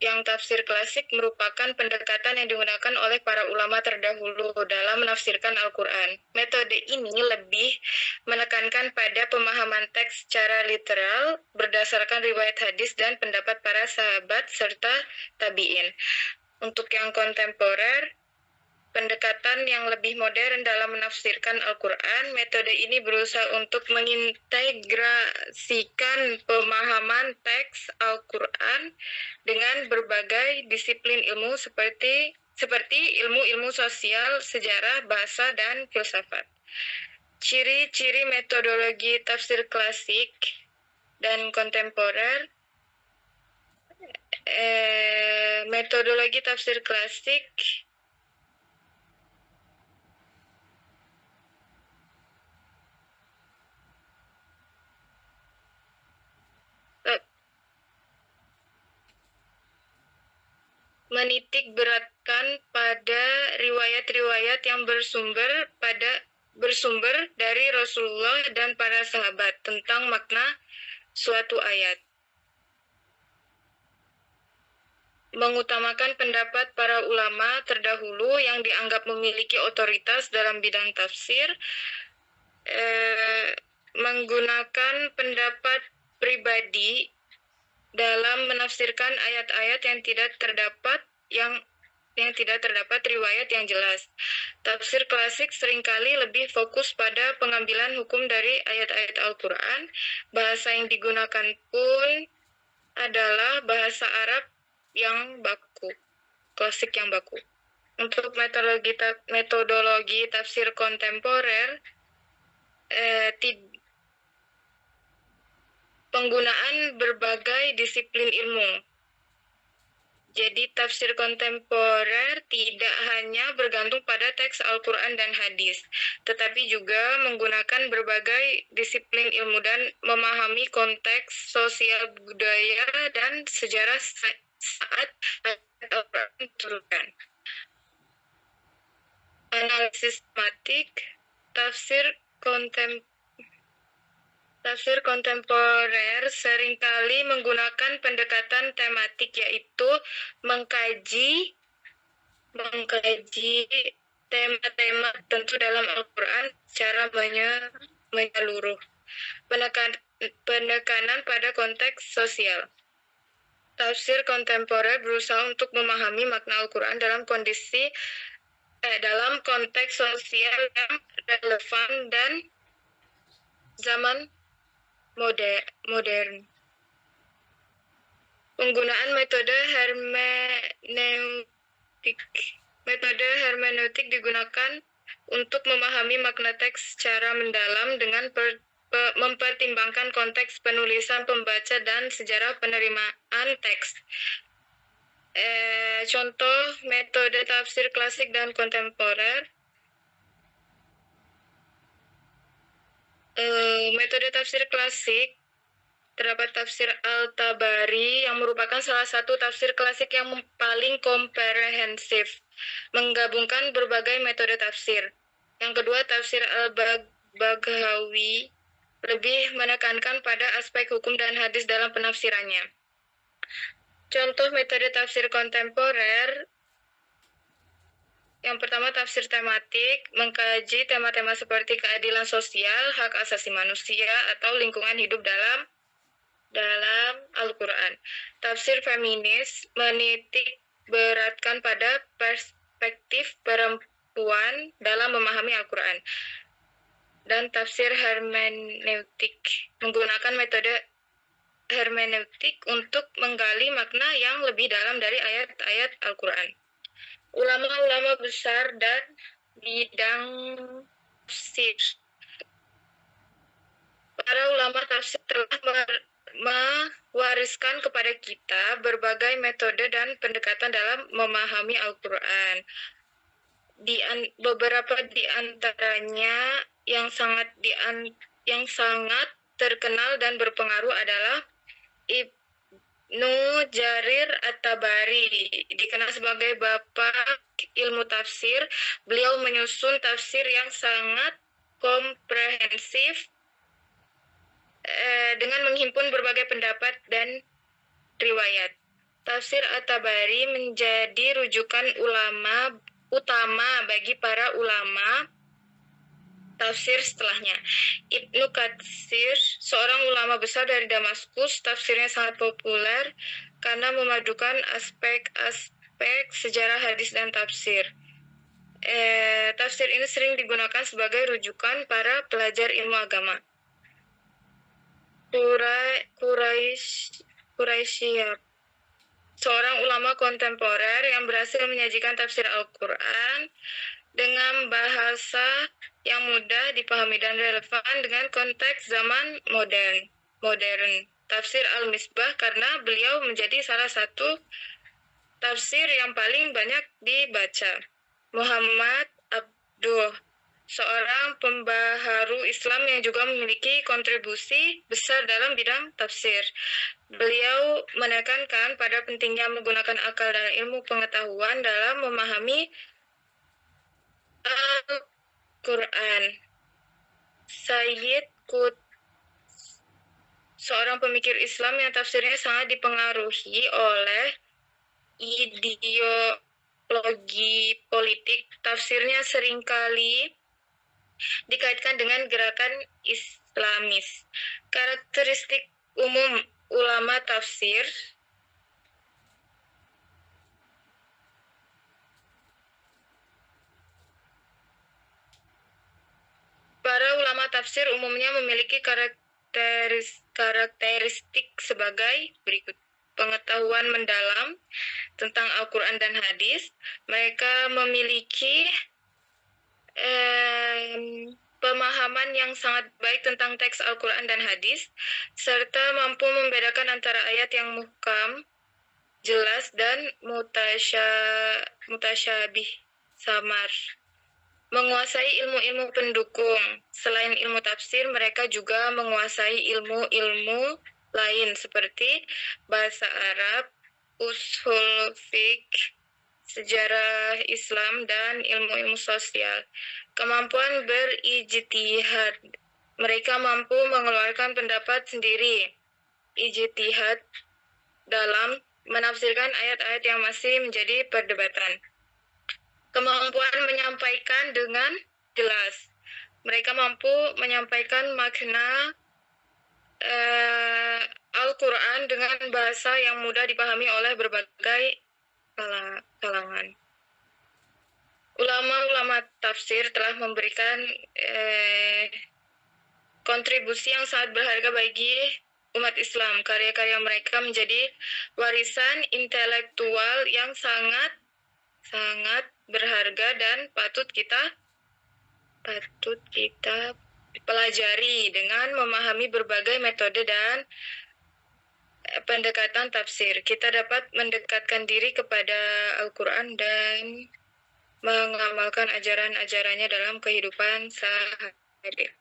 yang tafsir klasik merupakan pendekatan yang digunakan oleh para ulama terdahulu dalam menafsirkan Al-Quran. Metode ini lebih menekankan pada pemahaman teks secara literal berdasarkan riwayat hadis dan pendapat para sahabat serta tabi'in. Untuk yang kontemporer, pendekatan yang lebih modern dalam menafsirkan Al-Quran. Metode ini berusaha untuk mengintegrasikan pemahaman teks Al-Quran dengan berbagai disiplin ilmu seperti ilmu-ilmu sosial, sejarah, bahasa, dan filsafat. Ciri-ciri metodologi tafsir klasik dan kontemporer. Metodologi tafsir klasik menitik beratkan pada riwayat-riwayat yang bersumber dari Rasulullah dan para sahabat tentang makna suatu ayat. Mengutamakan pendapat para ulama terdahulu yang dianggap memiliki otoritas dalam bidang tafsir. Menggunakan pribadi dalam menafsirkan ayat-ayat yang tidak terdapat riwayat yang jelas. Tafsir klasik seringkali lebih fokus pada pengambilan hukum dari ayat-ayat Al-Quran. Bahasa yang digunakan pun adalah bahasa Arab yang baku, klasik yang baku. Untuk metodologi tafsir kontemporer, penggunaan berbagai disiplin ilmu. Jadi tafsir kontemporer tidak hanya bergantung pada teks Al-Quran dan hadis, tetapi juga menggunakan berbagai disiplin ilmu dan memahami konteks sosial, budaya, dan sejarah saat Al-Quran diturunkan. Analisis tematik, tafsir kontemporer seringkali menggunakan pendekatan tematik, yaitu mengkaji tema-tema tertentu dalam Al-Quran secara menyeluruh. Penekanan pada konteks sosial. Tafsir kontemporer berusaha untuk memahami makna Al-Quran dalam konteks sosial yang relevan dan zaman modern. Penggunaan metode hermeneutik digunakan untuk memahami makna teks secara mendalam dengan mempertimbangkan konteks penulisan pembaca dan sejarah penerimaan teks. Contoh metode tafsir klasik dan kontemporer. Metode tafsir klasik terdapat tafsir Al-Tabari yang merupakan salah satu tafsir klasik yang paling komprehensif, menggabungkan berbagai metode tafsir. Yang kedua, tafsir Al-Baghawi lebih menekankan pada aspek hukum dan hadis dalam penafsirannya. Contoh metode tafsir kontemporer. Yang pertama, tafsir tematik, mengkaji tema-tema seperti keadilan sosial, hak asasi manusia, atau lingkungan hidup dalam Al-Quran. Tafsir feminis menitik beratkan pada perspektif perempuan dalam memahami Al-Quran. Dan tafsir hermeneutik menggunakan metode hermeneutik untuk menggali makna yang lebih dalam dari ayat-ayat Al-Quran. Ulama-ulama besar dan bidang tafsir. Para ulama tafsir telah mewariskan kepada kita berbagai metode dan pendekatan dalam memahami Al-Quran. Beberapa di antaranya yang sangat terkenal dan berpengaruh adalah Ibnu Jarir At-Tabari, dikenal sebagai Bapak Ilmu Tafsir. Beliau menyusun tafsir yang sangat komprehensif dengan menghimpun berbagai pendapat dan riwayat. Tafsir At-Tabari menjadi rujukan utama bagi para ulama tafsir setelahnya. Ibnu Katsir, seorang ulama besar dari Damaskus, tafsirnya sangat populer karena memadukan aspek sejarah hadis dan tafsir. Tafsir ini sering digunakan sebagai rujukan para pelajar ilmu agama. Quraisyiyah, seorang ulama kontemporer yang berhasil menyajikan tafsir Al-Quran dengan bahasa yang mudah dipahami dan relevan dengan konteks zaman modern. Tafsir Al-Misbah karena beliau menjadi salah satu tafsir yang paling banyak dibaca. Muhammad Abduh, seorang pembaharu Islam yang juga memiliki kontribusi besar dalam bidang tafsir. Beliau menekankan pada pentingnya menggunakan akal dan ilmu pengetahuan dalam memahami Al-Quran. Sayyid Qutb, seorang pemikir Islam yang tafsirnya sangat dipengaruhi oleh ideologi politik. Tafsirnya seringkali dikaitkan dengan gerakan Islamis. Karakteristik umum ulama tafsir para ulama tafsir umumnya memiliki karakteristik sebagai berikut. Pengetahuan mendalam tentang Al-Quran dan hadis. Mereka memiliki pemahaman yang sangat baik tentang teks Al-Quran dan hadis, serta mampu membedakan antara ayat yang muhkam, jelas, dan mutasyabih, samar. Menguasai ilmu-ilmu pendukung. Selain ilmu tafsir, mereka juga menguasai ilmu-ilmu lain seperti bahasa Arab, ushul fiqh, sejarah Islam, dan ilmu-ilmu sosial. Kemampuan berijtihad. Mereka mampu mengeluarkan pendapat sendiri. Ijtihad dalam menafsirkan ayat-ayat yang masih menjadi perdebatan. Kemampuan menyampaikan dengan jelas. Mereka mampu menyampaikan makna Al-Quran dengan bahasa yang mudah dipahami oleh berbagai kalangan. Ulama-ulama tafsir telah memberikan kontribusi yang sangat berharga bagi umat Islam. Karya-karya mereka menjadi warisan intelektual yang sangat berharga dan patut kita pelajari dengan memahami berbagai metode dan pendekatan tafsir. Kita dapat mendekatkan diri kepada Al-Quran dan mengamalkan ajaran-ajarannya dalam kehidupan sehari-hari.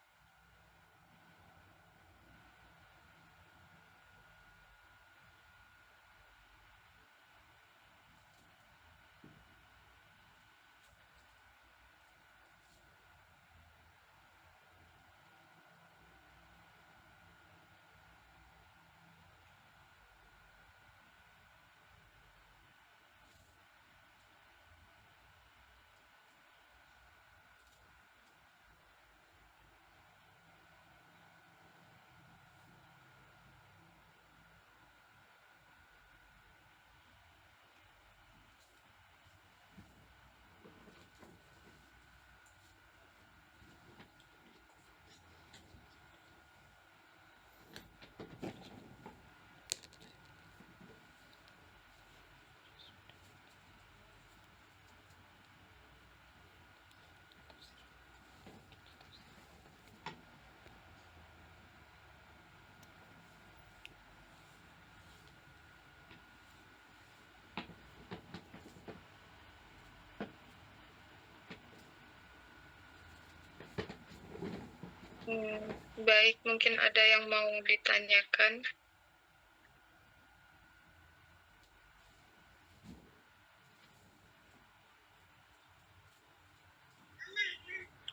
Baik, mungkin ada yang mau ditanyakan.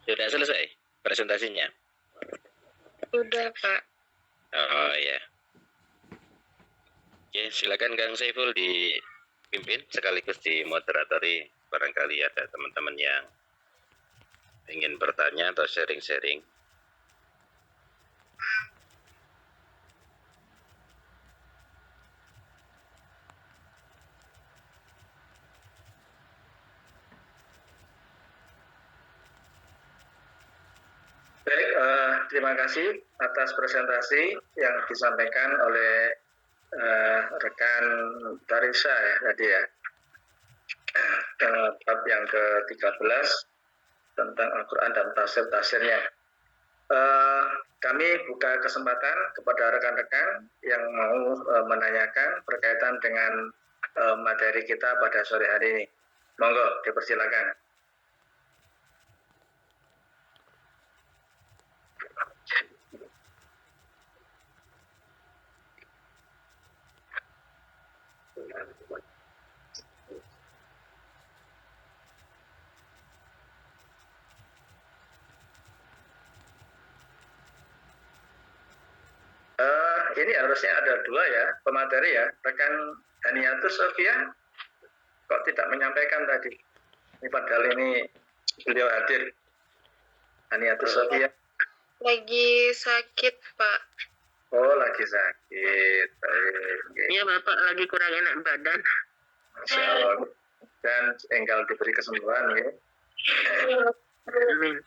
Sudah selesai presentasinya? Sudah, Pak. Oh ya. Oke, silakan Kang Saiful dipimpin sekaligus dimoderatori. Barangkali ada teman-teman yang ingin bertanya atau sharing-sharing. Baik, terima kasih atas presentasi yang disampaikan oleh rekan Tarisa ya tadi ya. Bab yang ke-13 tentang Al-Quran dan tafsir-tafsirnya. Kami buka kesempatan kepada rekan-rekan yang mau menanyakan berkaitan dengan materi kita pada sore hari ini. Monggo, dipersilakan. Ini harusnya ada dua ya pemateri ya. Rekan Daniatus Sofia kok tidak menyampaikan tadi? Ini padahal ini beliau hadir. Daniatus Sofia. Lagi sakit, Pak. Oh, lagi lagi sakit. Iya Bapak, lagi kurang enak badan. Masya Allah. Dan enggal diberi kesembuhan ya. Amin.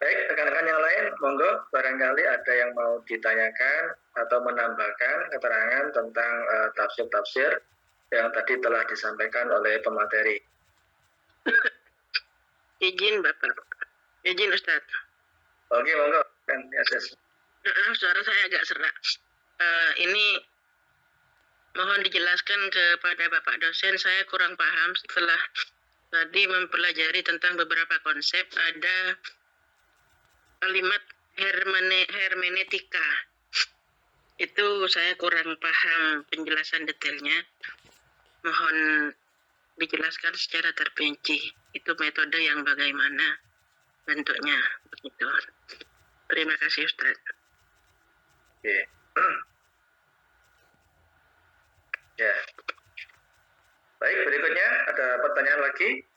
Baik, rekan-rekan yang lain, monggo barangkali ada yang mau ditanyakan atau menambahkan keterangan tentang tafsir-tafsir yang tadi telah disampaikan oleh pemateri. Izin Bapak. Izin Ustaz. Oke, monggo. Kan, yes. Maaf, suara saya agak serak. Ini mohon dijelaskan kepada Bapak dosen, saya kurang paham setelah tadi mempelajari tentang beberapa konsep. Ada kalimat hermeneutika. Itu saya kurang paham penjelasan detailnya. Mohon dijelaskan secara terperinci. Itu metode yang bagaimana bentuknya. Begitu. Terima kasih Ustaz. Oke. Ya. Baik, berikutnya ada pertanyaan lagi.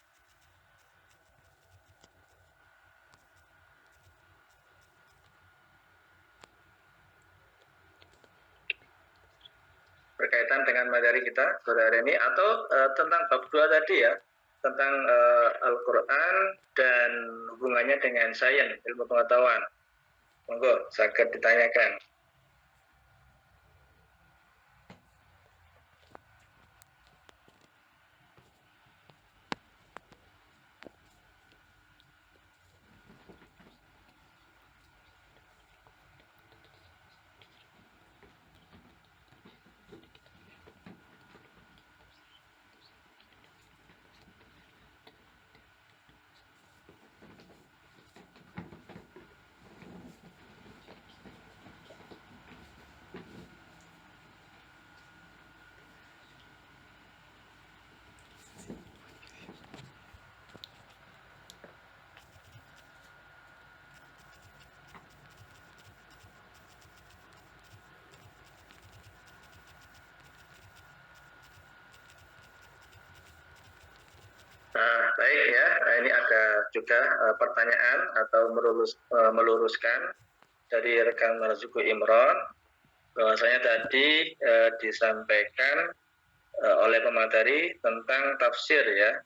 Berkaitan dengan materi kita sore hari ini atau tentang bab 2 tadi ya, tentang Al-Quran dan hubungannya dengan sains, ilmu pengetahuan. Monggo, saged ditanyakan. Baik ya, ini ada juga pertanyaan atau meluruskan dari rekan Marzuki Imron bahwasanya tadi disampaikan oleh pemateri tentang tafsir ya,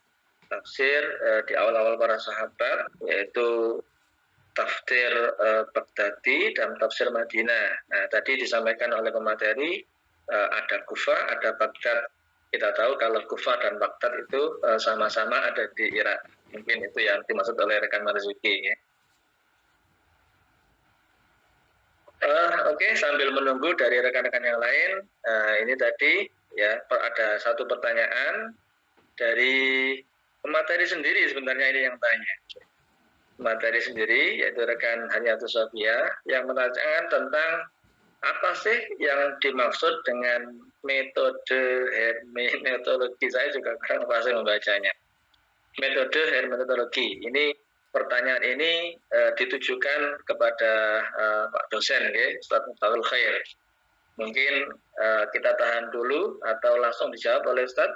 tafsir di awal-awal para sahabat, yaitu tafsir Baghdadi dan tafsir Madinah. Nah, tadi disampaikan oleh pemateri ada Kufah, ada Baghdad. Kita tahu kalau Kufah dan Baghdad itu sama-sama ada di Irak. Mungkin itu yang dimaksud oleh rekan Marzuki. Ya. Oke, sambil menunggu dari rekan-rekan yang lain, ini tadi ya ada satu pertanyaan dari pemateri sendiri sebenarnya ini yang tanya. Pemateri sendiri yaitu rekan Haniatus Sofia yang menanyakan tentang apa sih yang dimaksud dengan metode hermeneutik. Saya juga kurang paham membacanya. Metode hermeneutik. Ini pertanyaan ini ditujukan kepada Pak dosen, Ustaz Miftahul Khair. Mungkin kita tahan dulu atau langsung dijawab oleh Ustaz.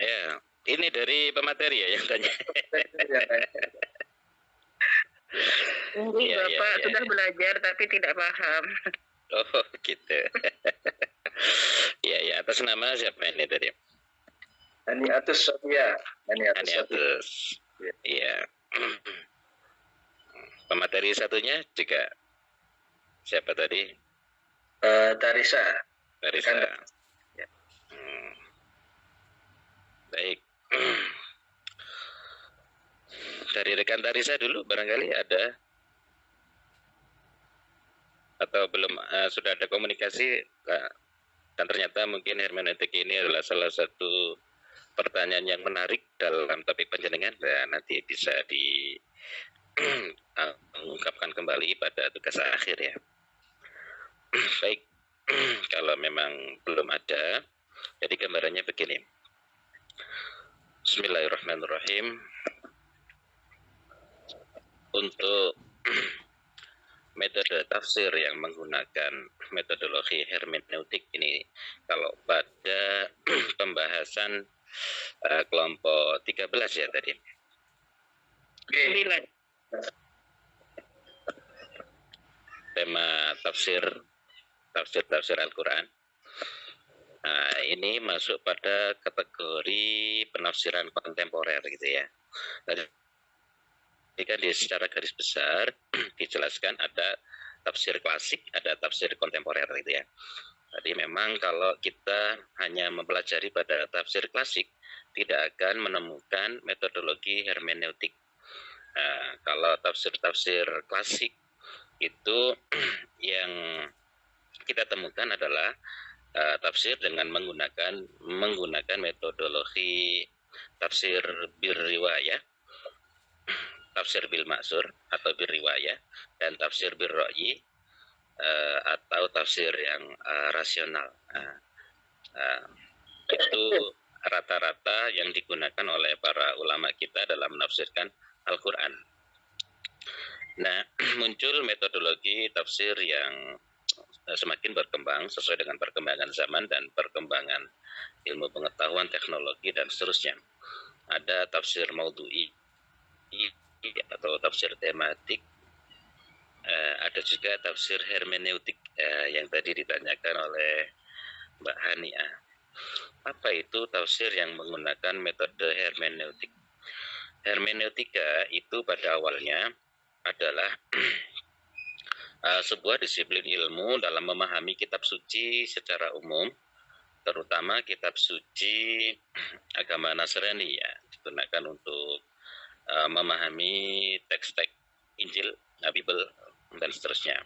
Ya, ini dari pemateri ya yang tanya. Bapak sudah belajar tapi tidak paham. Oh gitu. Ya, atas nama siapa ini tadi? Haniatus Sofia. Haniatus. Iya. Pemateri satunya juga siapa tadi? Tarisa. Ya. Baik. Dari rekan Tarisa dulu barangkali ada atau belum sudah ada komunikasi dan ternyata mungkin hermeneutik ini adalah salah satu pertanyaan yang menarik dalam topik panjenengan dan nanti bisa diungkapkan kembali pada tugas akhir ya. Baik, kalau memang belum ada, jadi gambarannya begini. Bismillahirrahmanirrahim. Untuk metode tafsir yang menggunakan metodologi hermeneutik ini, kalau pada pembahasan kelompok 13 ya tadi, Oke. 9. Tema tafsir Al-Quran. Nah, ini masuk pada kategori penafsiran kontemporer gitu ya. Jadi kan secara garis besar dijelaskan ada tafsir klasik, ada tafsir kontemporer gitu ya. Jadi memang kalau kita hanya mempelajari pada tafsir klasik, tidak akan menemukan metodologi hermeneutik. Nah, kalau tafsir-tafsir klasik itu yang kita temukan adalah tafsir dengan menggunakan metodologi tafsir birriwayah, tafsir bil maksur atau birriwayah, dan tafsir birra'yi atau tafsir yang rasional. Itu rata-rata yang digunakan oleh para ulama kita dalam menafsirkan Al-Quran. Nah, muncul metodologi tafsir yang semakin berkembang sesuai dengan perkembangan zaman dan perkembangan ilmu pengetahuan, teknologi, dan seterusnya. Ada tafsir maudhu'i atau tafsir tematik, ada juga tafsir hermeneutik yang tadi ditanyakan oleh Mbak Hania. Apa itu tafsir yang menggunakan metode hermeneutik? Hermeneutika itu pada awalnya adalah sebuah disiplin ilmu dalam memahami kitab suci secara umum, terutama kitab suci agama Nasrani ya, digunakan untuk memahami teks-teks Injil, Bible, dan seterusnya.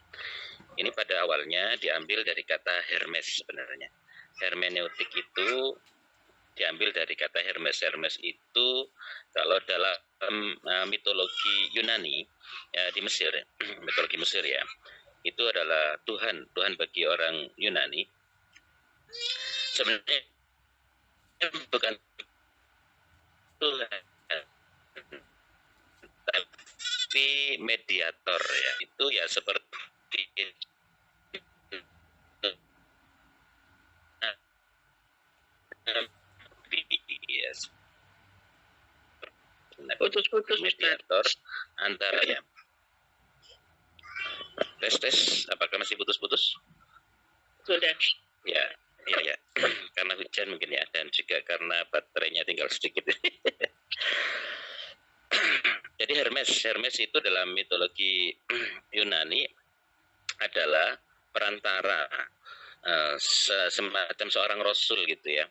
Ini pada awalnya diambil dari kata Hermes sebenarnya. Hermeneutik itu diambil dari kata Hermes. Hermes itu kalau dalam mitologi Yunani ya, di Mesir, mitologi Mesir ya, itu adalah Tuhan bagi orang Yunani. Sebenarnya bukan Tuhan, tapi mediator ya. Itu ya seperti yes. Putus-putus, Mediator antara ya. Tes, apakah masih putus-putus? Sudah. Ya. Karena hujan mungkin ya, dan juga karena baterainya tinggal sedikit. Jadi Hermes itu dalam mitologi Yunani adalah perantara, semacam seorang rasul gitu ya,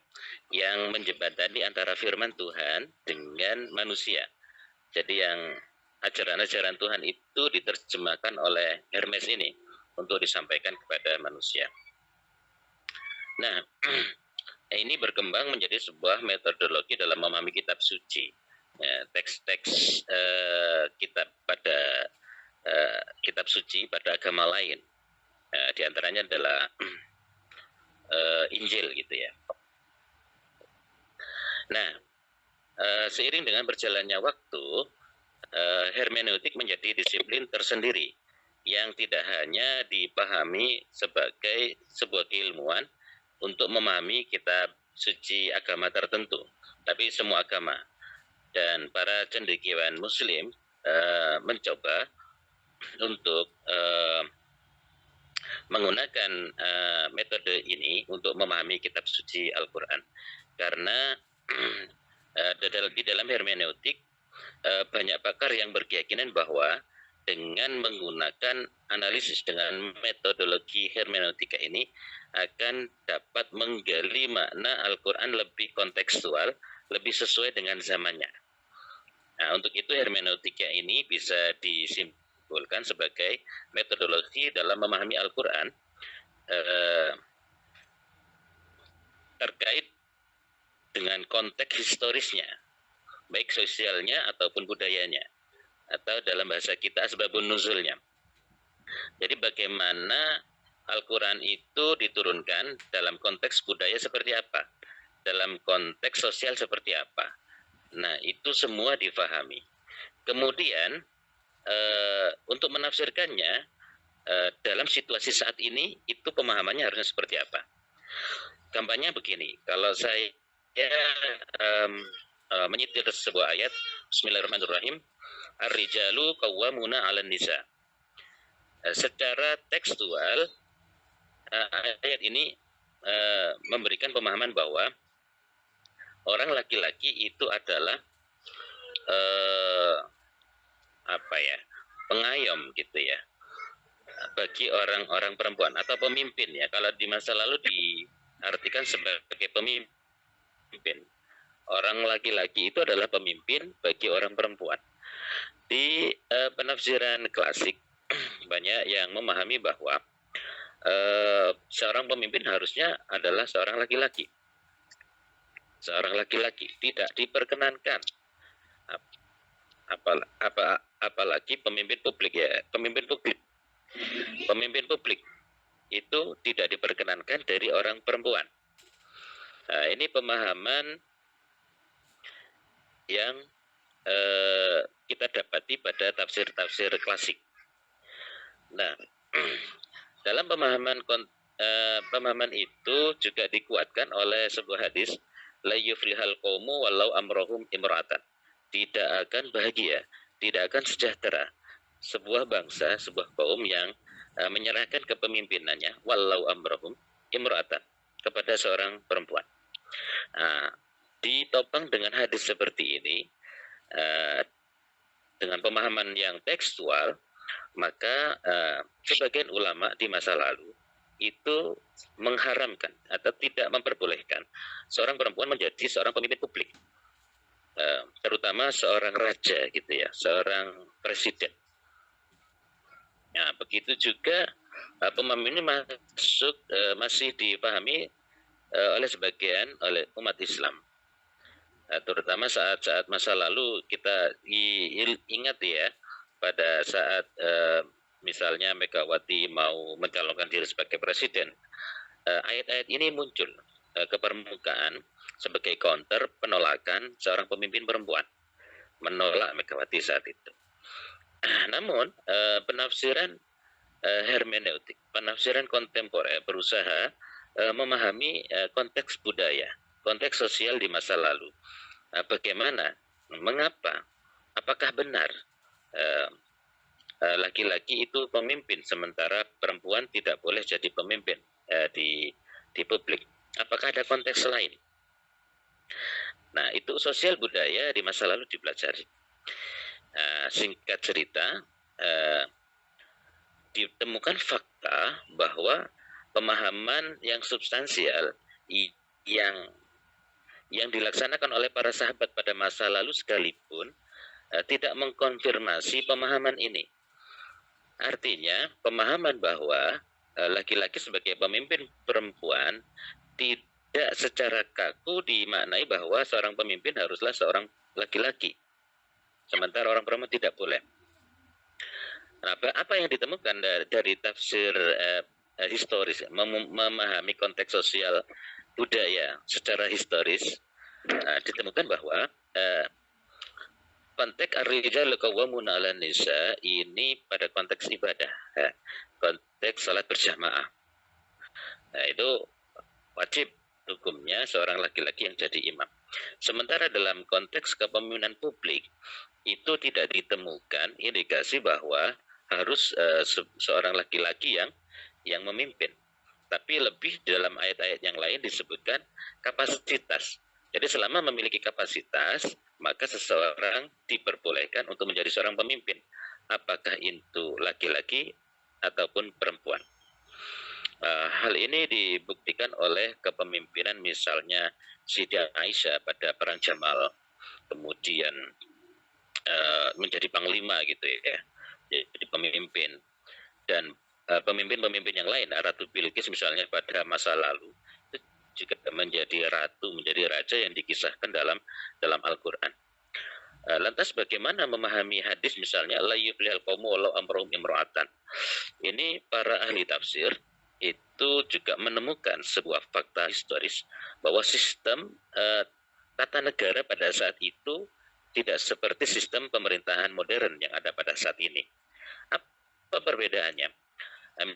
yang menjembatani antara firman Tuhan dengan manusia. Jadi yang ajaran-ajaran Tuhan itu diterjemahkan oleh Hermes ini untuk disampaikan kepada manusia. Nah, ini berkembang menjadi sebuah metodologi dalam memahami kitab suci, ya, teks-teks kitab pada kitab suci pada agama lain. Di antaranya adalah Injil gitu ya. Nah, seiring dengan berjalannya waktu, hermeneutik menjadi disiplin tersendiri yang tidak hanya dipahami sebagai sebuah keilmuan untuk memahami kitab suci agama tertentu, tapi semua agama. Dan para cendekiawan Muslim mencoba untuk menggunakan metode ini untuk memahami kitab suci Al-Quran, karena di dalam hermeneutik banyak pakar yang berkeyakinan bahwa dengan menggunakan analisis dengan metodologi hermeneutika ini akan dapat menggali makna Al-Quran lebih kontekstual, lebih sesuai dengan zamannya. Nah, untuk itu hermeneutika ini bisa disimpulkan sebagai metodologi dalam memahami Al-Quran terkait dengan konteks historisnya, baik sosialnya ataupun budayanya, atau dalam bahasa kita asbabun nuzulnya. Jadi bagaimana Al-Quran itu diturunkan dalam konteks budaya seperti apa, dalam konteks sosial seperti apa. Nah, itu semua difahami. Kemudian untuk menafsirkannya dalam situasi saat ini, itu pemahamannya harusnya seperti apa. Gampangnya begini, kalau saya menyitir sebuah ayat, Bismillahirrahmanirrahim, ar-rijalu qawwamuna 'alan nisa. Secara tekstual ayat ini memberikan pemahaman bahwa orang laki-laki itu adalah pengayom gitu ya bagi orang-orang perempuan atau pemimpin ya. Kalau di masa lalu diartikan sebagai pemimpin. Orang laki-laki itu adalah pemimpin bagi orang perempuan. Di penafsiran klasik banyak yang memahami bahwa seorang pemimpin harusnya adalah seorang laki-laki. Seorang laki-laki tidak diperkenankan, apalagi pemimpin publik ya. Pemimpin publik itu tidak diperkenankan dari orang perempuan. Nah, ini pemahaman yang kita dapati pada tafsir-tafsir klasik. Nah, dalam pemahaman itu juga dikuatkan oleh sebuah hadis, la yuflihal qaumu walau amrohum imra'atan. Tidak akan bahagia, tidak akan sejahtera sebuah bangsa, sebuah kaum yang menyerahkan kepemimpinannya walau amrohum imra'atan kepada seorang perempuan. Ditopang dengan hadis seperti ini, dengan pemahaman yang tekstual, maka sebagian ulama di masa lalu itu mengharamkan atau tidak memperbolehkan seorang perempuan menjadi seorang pemimpin publik, terutama seorang raja gitu ya, seorang presiden. Nah, begitu juga pemahaman ini masih dipahami oleh umat Islam. Terutama saat-saat masa lalu kita ingat ya, pada saat misalnya Megawati mau mencalonkan diri sebagai presiden, ayat-ayat ini muncul ke permukaan sebagai counter penolakan seorang pemimpin perempuan, menolak Megawati saat itu. Namun penafsiran hermeneutik, penafsiran kontemporer berusaha memahami konteks budaya, konteks sosial di masa lalu. Bagaimana, mengapa, apakah benar laki-laki itu pemimpin sementara perempuan tidak boleh jadi pemimpin di publik? Apakah ada konteks lain? Nah, itu sosial budaya di masa lalu dipelajari. Singkat cerita, ditemukan fakta bahwa pemahaman yang substansial yang dilaksanakan oleh para sahabat pada masa lalu sekalipun tidak mengkonfirmasi pemahaman ini. Artinya, pemahaman bahwa laki-laki sebagai pemimpin perempuan tidak secara kaku dimaknai bahwa seorang pemimpin haruslah seorang laki-laki, sementara orang perempuan tidak boleh. Apa yang ditemukan dari tafsir historis, memahami konteks sosial budaya secara historis, ditemukan bahwa konteks ar-rijal qawwamuna 'alan nisa ini pada konteks ibadah, konteks salat berjamaah. Nah, itu wajib hukumnya seorang laki-laki yang jadi imam. Sementara dalam konteks kepemimpinan publik itu tidak ditemukan indikasi bahwa harus seorang laki-laki yang memimpin. Tapi lebih dalam ayat-ayat yang lain disebutkan kapasitas. Jadi selama memiliki kapasitas, maka seseorang diperbolehkan untuk menjadi seorang pemimpin. Apakah itu laki-laki ataupun perempuan. Hal ini dibuktikan oleh kepemimpinan misalnya Siti Aisyah pada Perang Jamal, kemudian menjadi panglima gitu ya, jadi pemimpin. Dan pemimpin-pemimpin yang lain, Ratu Bilqis misalnya pada masa lalu, itu juga menjadi ratu, menjadi raja yang dikisahkan dalam Al-Quran. Lantas bagaimana memahami hadis misalnya la yuflihal qaumu walau amruhum imra'atan? Ini para ahli tafsir itu juga menemukan sebuah fakta historis bahwa sistem tata negara pada saat itu tidak seperti sistem pemerintahan modern yang ada pada saat ini. Apa perbedaannya?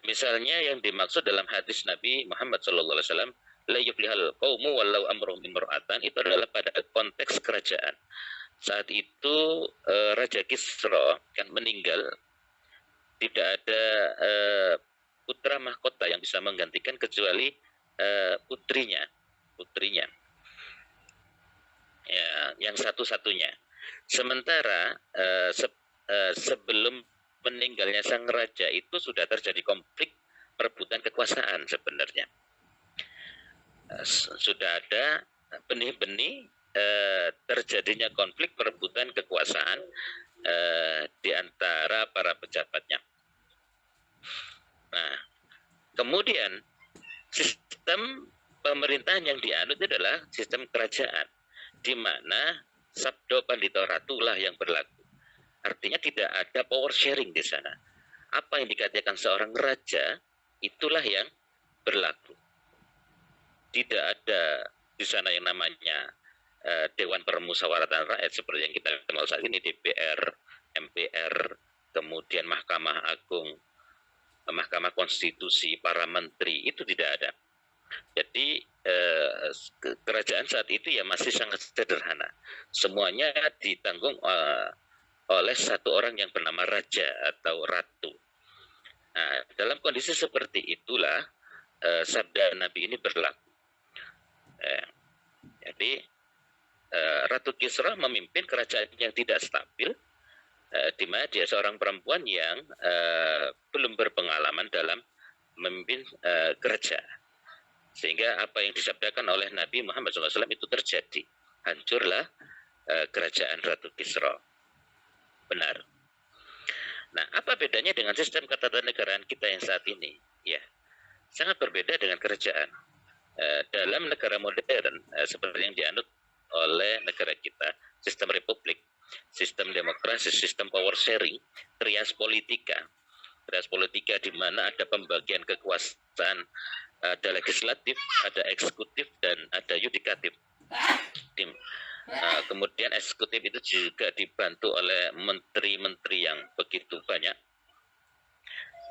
Misalnya yang dimaksud dalam hadis Nabi Muhammad SAW, la yuflihal qaumu walau amruhum imra'atan, itu adalah pada konteks kerajaan. saat itu Raja Kisra kan meninggal, tidak ada putra mahkota yang bisa menggantikan kecuali putrinya ya, yang satu-satunya. Sementara sebelum meninggalnya sang raja itu sudah terjadi konflik perebutan kekuasaan sebenarnya. Sudah ada benih-benih terjadinya konflik perebutan kekuasaan di antara para pejabatnya. Nah, kemudian sistem pemerintahan yang dianut adalah sistem kerajaan, di mana sabdo pandita ratulah yang berlaku. Artinya tidak ada power sharing di sana. Apa yang dikatakan seorang raja, itulah yang berlaku. Tidak ada di sana yang namanya Dewan Permusyawaratan Rakyat seperti yang kita kenal saat ini, DPR, MPR, kemudian Mahkamah Agung, Mahkamah Konstitusi, para menteri, itu tidak ada. Jadi kerajaan saat itu ya masih sangat sederhana. Semuanya ditanggung oleh satu orang yang bernama raja atau ratu. Nah, dalam kondisi seperti itulah sabda Nabi ini berlaku. Jadi Ratu Kisra memimpin kerajaan yang tidak stabil, di mana dia seorang perempuan yang belum berpengalaman dalam memimpin kerajaan. Sehingga apa yang disabdakan oleh Nabi Muhammad SAW itu terjadi. Hancurlah kerajaan Ratu Kisra. Benar. Nah, apa bedanya dengan sistem ketatanegaraan kita yang saat ini? Ya, sangat berbeda dengan kerajaan. Dalam negara modern, seperti yang dianut oleh negara kita, sistem republik, sistem demokrasi, sistem power sharing, trias politika di mana ada pembagian kekuasaan, ada legislatif, ada eksekutif, dan ada yudikatif. Kemudian eksekutif itu juga dibantu oleh menteri-menteri yang begitu banyak,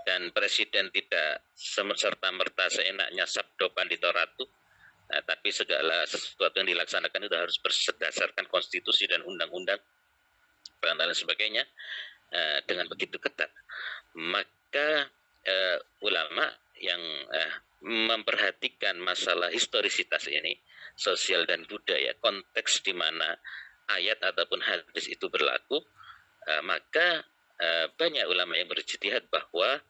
dan presiden tidak serta-merta seenaknya sabdo pandita ratu, tapi segala sesuatu yang dilaksanakan itu harus berdasarkan konstitusi dan undang-undang dan lain sebagainya dengan begitu ketat. Maka ulama yang memperhatikan masalah historisitas ini, sosial dan budaya, konteks di mana ayat ataupun hadis itu berlaku, maka banyak ulama yang berijtihad bahwa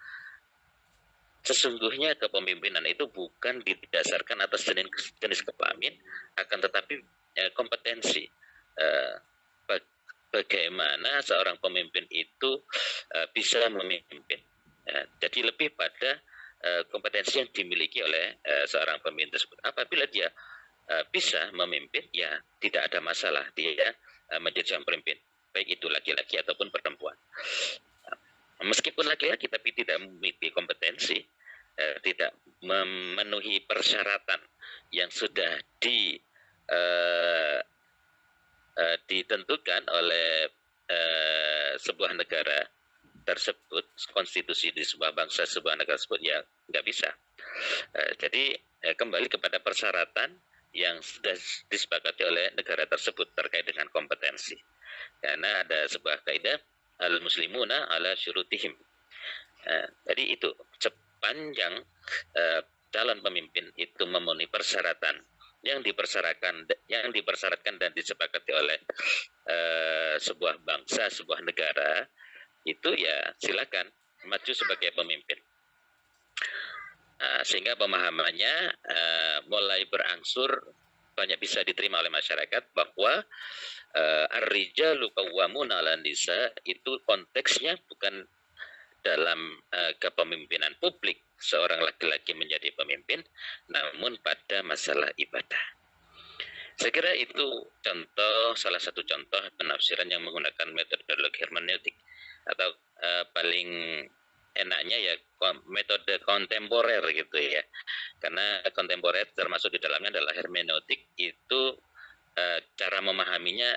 sesungguhnya kepemimpinan itu bukan didasarkan atas jenis kelamin, akan tetapi kompetensi. Bagaimana seorang pemimpin itu bisa memimpin. Jadi lebih pada kompetensi yang dimiliki oleh seorang pemimpin tersebut. Apabila dia bisa memimpin, ya tidak ada masalah dia menjadi seorang pemimpin, baik itu laki-laki ataupun perempuan. Meskipun laki-laki tapi tidak memiliki kompetensi, tidak memenuhi persyaratan yang sudah ditentukan oleh sebuah negara tersebut, konstitusi di sebuah bangsa, sebuah negara tersebut, ya nggak bisa. Jadi kembali kepada persyaratan yang sudah disepakati oleh negara tersebut terkait dengan kompetensi. Karena ada sebuah kaidah al-muslimuna ala syurutihim. Jadi itu sepanjang calon pemimpin itu memenuhi persyaratan yang dipersyaratkan dan disepakati oleh sebuah bangsa, sebuah negara, itu ya silakan maju sebagai pemimpin. Sehingga pemahamannya mulai berangsur banyak bisa diterima oleh masyarakat bahwa ar-rijalu qawwamuna 'alan nisa itu konteksnya bukan dalam kepemimpinan publik seorang laki-laki menjadi pemimpin, namun pada masalah ibadah. Saya kira itu salah satu contoh penafsiran yang menggunakan metodologi hermeneutik, atau paling enaknya ya metode kontemporer gitu ya. Karena kontemporer termasuk di dalamnya adalah hermeneutik, itu cara memahaminya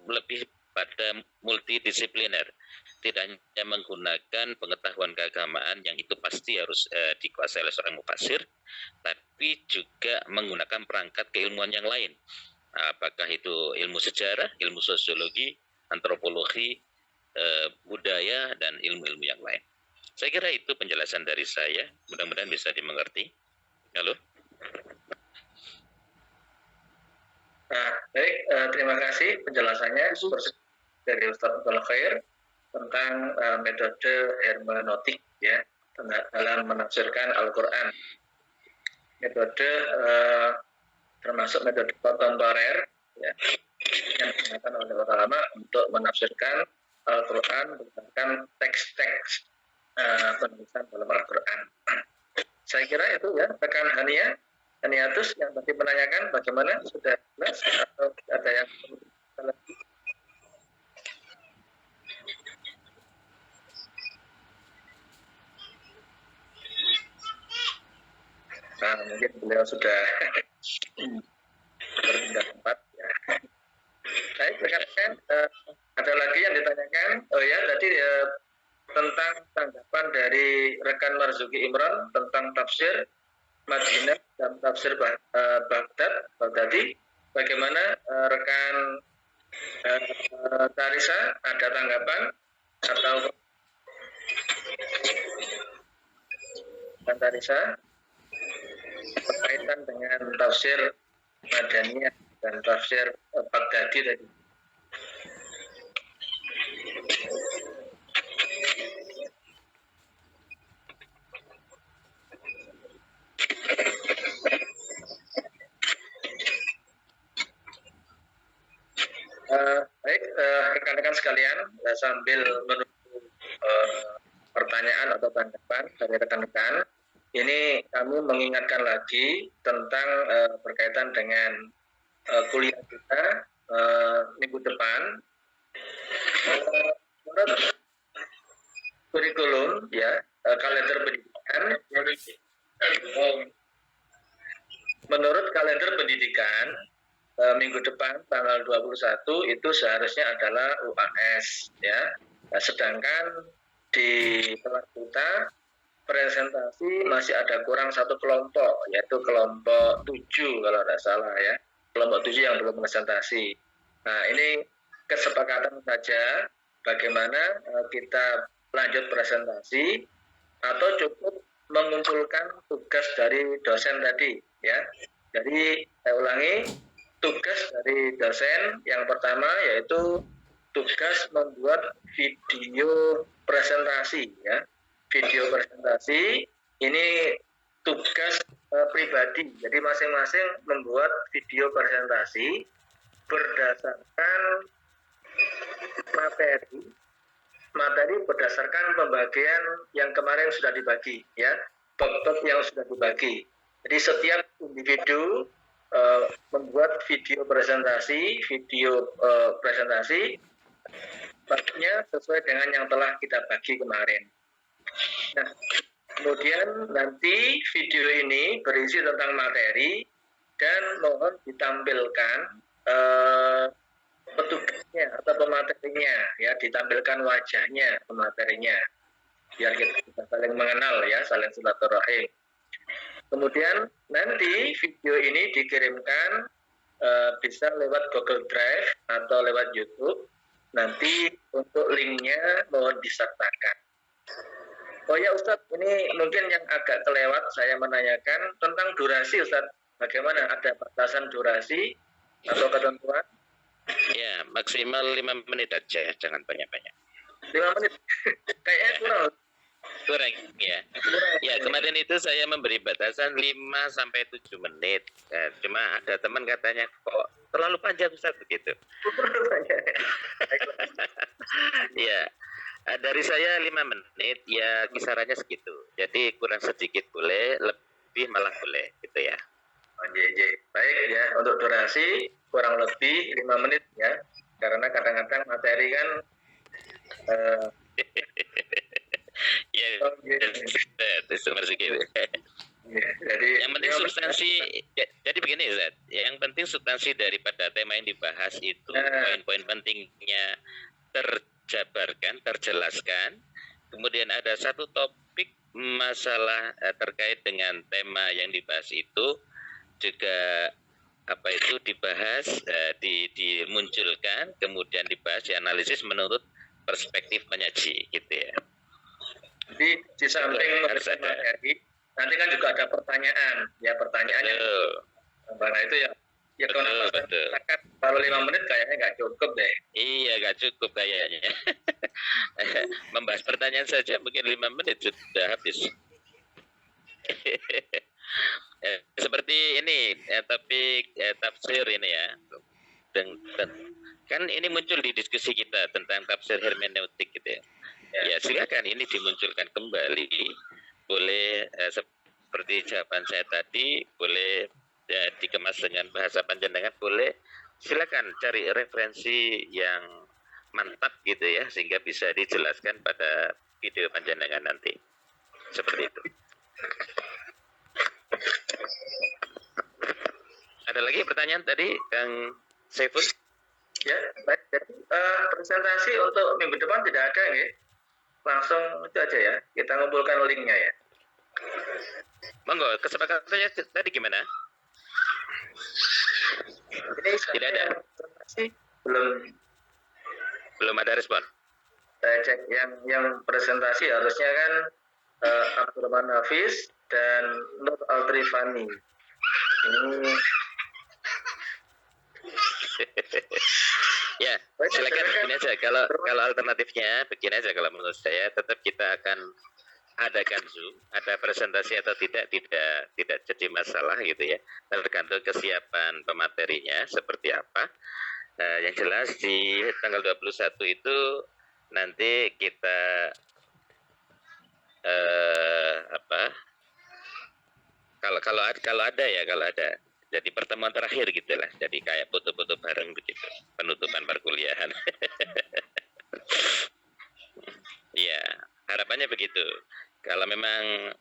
lebih pada multidisipliner. Tidak hanya menggunakan pengetahuan keagamaan yang itu pasti harus dikuasai oleh seorang mufasir, tapi juga menggunakan perangkat keilmuan yang lain. apakah itu ilmu sejarah, ilmu sosiologi, antropologi, budaya, dan ilmu-ilmu yang lain. Saya kira itu penjelasan dari saya, mudah-mudahan bisa dimengerti. Halo? Nah, baik, terima kasih penjelasannya dari Ustaz Abdul Khair tentang metode hermeneutik ya dalam menafsirkan Al-Quran. Metode termasuk metode kontemporer ya, yang digunakan oleh ulama untuk menafsirkan Al-Quran berdasarkan teks-teks penulisan dalam Al-Quran. Saya kira itu ya, rekan Haniatus yang tadi menanyakan bagaimana, sudah jelas atau ada yang lagi? Nah, mungkin beliau sudah berpindah tempat ya. Baik, rekan-rekan, ada lagi yang ditanyakan? Oh ya, tadi tentang tanggapan dari rekan Marzuki Imran tentang tafsir Madinah dan tafsir Baghdadi. Bagaimana rekan Tarisa, ada tanggapan atau rekan Tarisa berkaitan dengan tafsir Madaniyah dan tafsir Baghdadi tadi? Baik, rekan-rekan sekalian, sambil menunggu pertanyaan atau tanggapan dari rekan-rekan, ini kami mengingatkan lagi tentang berkaitan dengan kuliah kita minggu depan. Menurut kurikulum ya, kalender pendidikan, menurut kalender pendidikan minggu depan tanggal 21 itu seharusnya adalah UAS ya. Nah, sedangkan di kelas kita presentasi masih ada kurang satu kelompok, yaitu kelompok 7 kalau tidak salah ya. Kelompok 7 yang belum presentasi. Nah, ini kesepakatan saja bagaimana kita lanjut presentasi atau cukup mengumpulkan tugas dari dosen tadi ya. Jadi saya ulangi, tugas dari dosen yang pertama yaitu tugas membuat video presentasi ya. Video presentasi ini tugas pribadi, jadi masing-masing membuat video presentasi berdasarkan materi berdasarkan pembagian yang kemarin sudah dibagi ya, bab-bab yang sudah dibagi. Jadi setiap individu membuat video presentasi babnya sesuai dengan yang telah kita bagi kemarin. Nah, kemudian nanti video ini berisi tentang materi dan mohon ditampilkan petugasnya atau pematerinya ya, ditampilkan wajahnya pematerinya biar kita bisa saling mengenal ya, saling silaturahim. Kemudian nanti video ini dikirimkan bisa lewat Google Drive atau lewat YouTube. Nanti untuk linknya mohon disertakan. Oh ya Ustadz, ini mungkin yang agak kelewat saya menanyakan tentang durasi Ustadz. Bagaimana, ada batasan durasi atau ketentuan? Ya, maksimal 5 menit aja, jangan banyak-banyak. 5 menit? Kayaknya kurang ya. Ya, kemarin itu saya memberi batasan 5 sampai 7 menit. Ya, cuma ada teman katanya kok terlalu panjang Ustaz begitu. Ya, dari saya 5 menit ya, kisarannya segitu. Jadi kurang sedikit boleh, lebih malah boleh gitu ya. Baik ya, untuk durasi kurang lebih 5 menit ya. Karena kadang-kadang materi kan ya, jadi yang penting substansi. Jadi begini Ustaz, yang penting substansi daripada tema yang dibahas itu poin-poin pentingnya terjabarkan, terjelaskan. Kemudian ada satu topik masalah terkait dengan tema yang dibahas itu juga apa itu dibahas, dimunculkan, kemudian dibahas, dianalisis menurut perspektif penyaji, gitu ya. Jadi di samping harus ada. materi, nanti kan juga ada pertanyaan, ya pertanyaannya. Karena itu ya. Ya betul. Kalau 5 menit kayaknya nggak cukup deh. Iya, nggak cukup kayaknya. Membahas pertanyaan saja mungkin 5 menit sudah habis. Seperti ini topik tafsir ini ya. Kan ini muncul di diskusi kita tentang tafsir hermeneutik gitu ya. Ya silakan ini dimunculkan kembali. Boleh seperti jawaban saya tadi, boleh ya, dikemas dengan bahasa panjenengan, boleh. Silakan cari referensi yang mantap gitu ya, sehingga bisa dijelaskan pada video panjenengan nanti. Seperti itu. Ada lagi pertanyaan tadi, Kang Saiful? Ya, baik. Jadi presentasi untuk minggu depan tidak ada ya. Langsung itu aja ya. Kita ngumpulkan linknya ya. Monggo, kesepakatannya tadi gimana? Ini tidak ada. Belum ada respon. Saya cek yang presentasi harusnya kan Abdurrahman Hafiz dan Nur Altrifani. Ini ya, silakan begini aja. Kalau alternatifnya begini aja, kalau menurut saya tetap kita akan adakan Zoom, ada presentasi atau tidak jadi masalah gitu ya. Tergantung kesiapan pematerinya seperti apa. Yang jelas di tanggal 21 itu nanti kita kalau ada jadi pertemuan terakhir gitulah, jadi kayak foto-foto bareng begitu penutupan perkuliahan. Ya, harapannya begitu. Kalau memang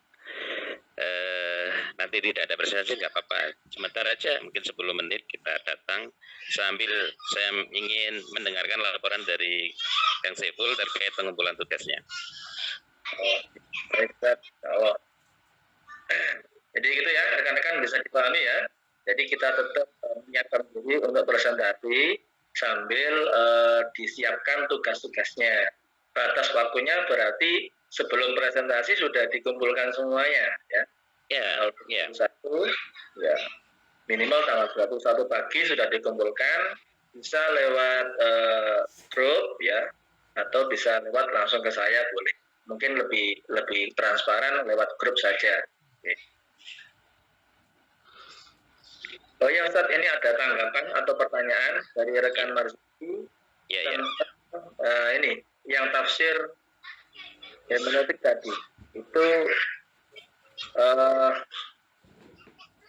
nanti tidak ada presentasi nggak apa-apa, sebentar aja mungkin 10 menit kita datang sambil saya ingin mendengarkan laporan dari Kang Saiful terkait pengumpulan tugasnya. Jadi gitu ya, rekan-rekan bisa dipahami ya. Jadi kita tetap menyiapkan diri untuk presentasi sambil disiapkan tugas-tugasnya. Batas waktunya berarti sebelum presentasi sudah dikumpulkan semuanya ya. Ya. Ya. Minimal tanggal 21 pagi sudah dikumpulkan, bisa lewat grup ya, atau bisa lewat langsung ke saya boleh. Mungkin lebih transparan lewat grup saja. Oke. Oh ya Ustadz, ini ada tanggapan atau pertanyaan dari rekan Marzuki tentang ini yang tafsir hermeneutik tadi itu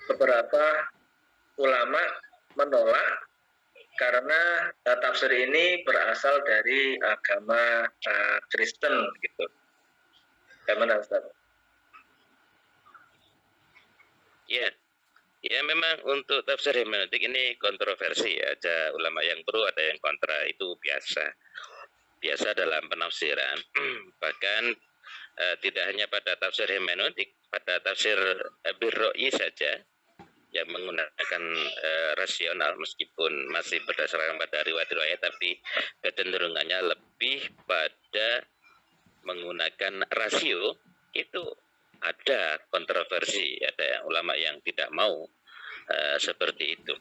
beberapa ulama menolak karena tafsir ini berasal dari agama Kristen gitu. Bagaimana Ustaz? Ya memang untuk tafsir hermeneutik ini kontroversi ya. Ada ulama yang pro, ada yang kontra, itu biasa dalam penafsiran. Bahkan tidak hanya pada tafsir hermeneutik, pada tafsir birro'i saja yang menggunakan rasional, meskipun masih berdasarkan pada riwayat-riwayat, tapi kecenderungannya lebih pada menggunakan rasio. Itu ada kontroversi, ada ulama yang tidak mau seperti itu.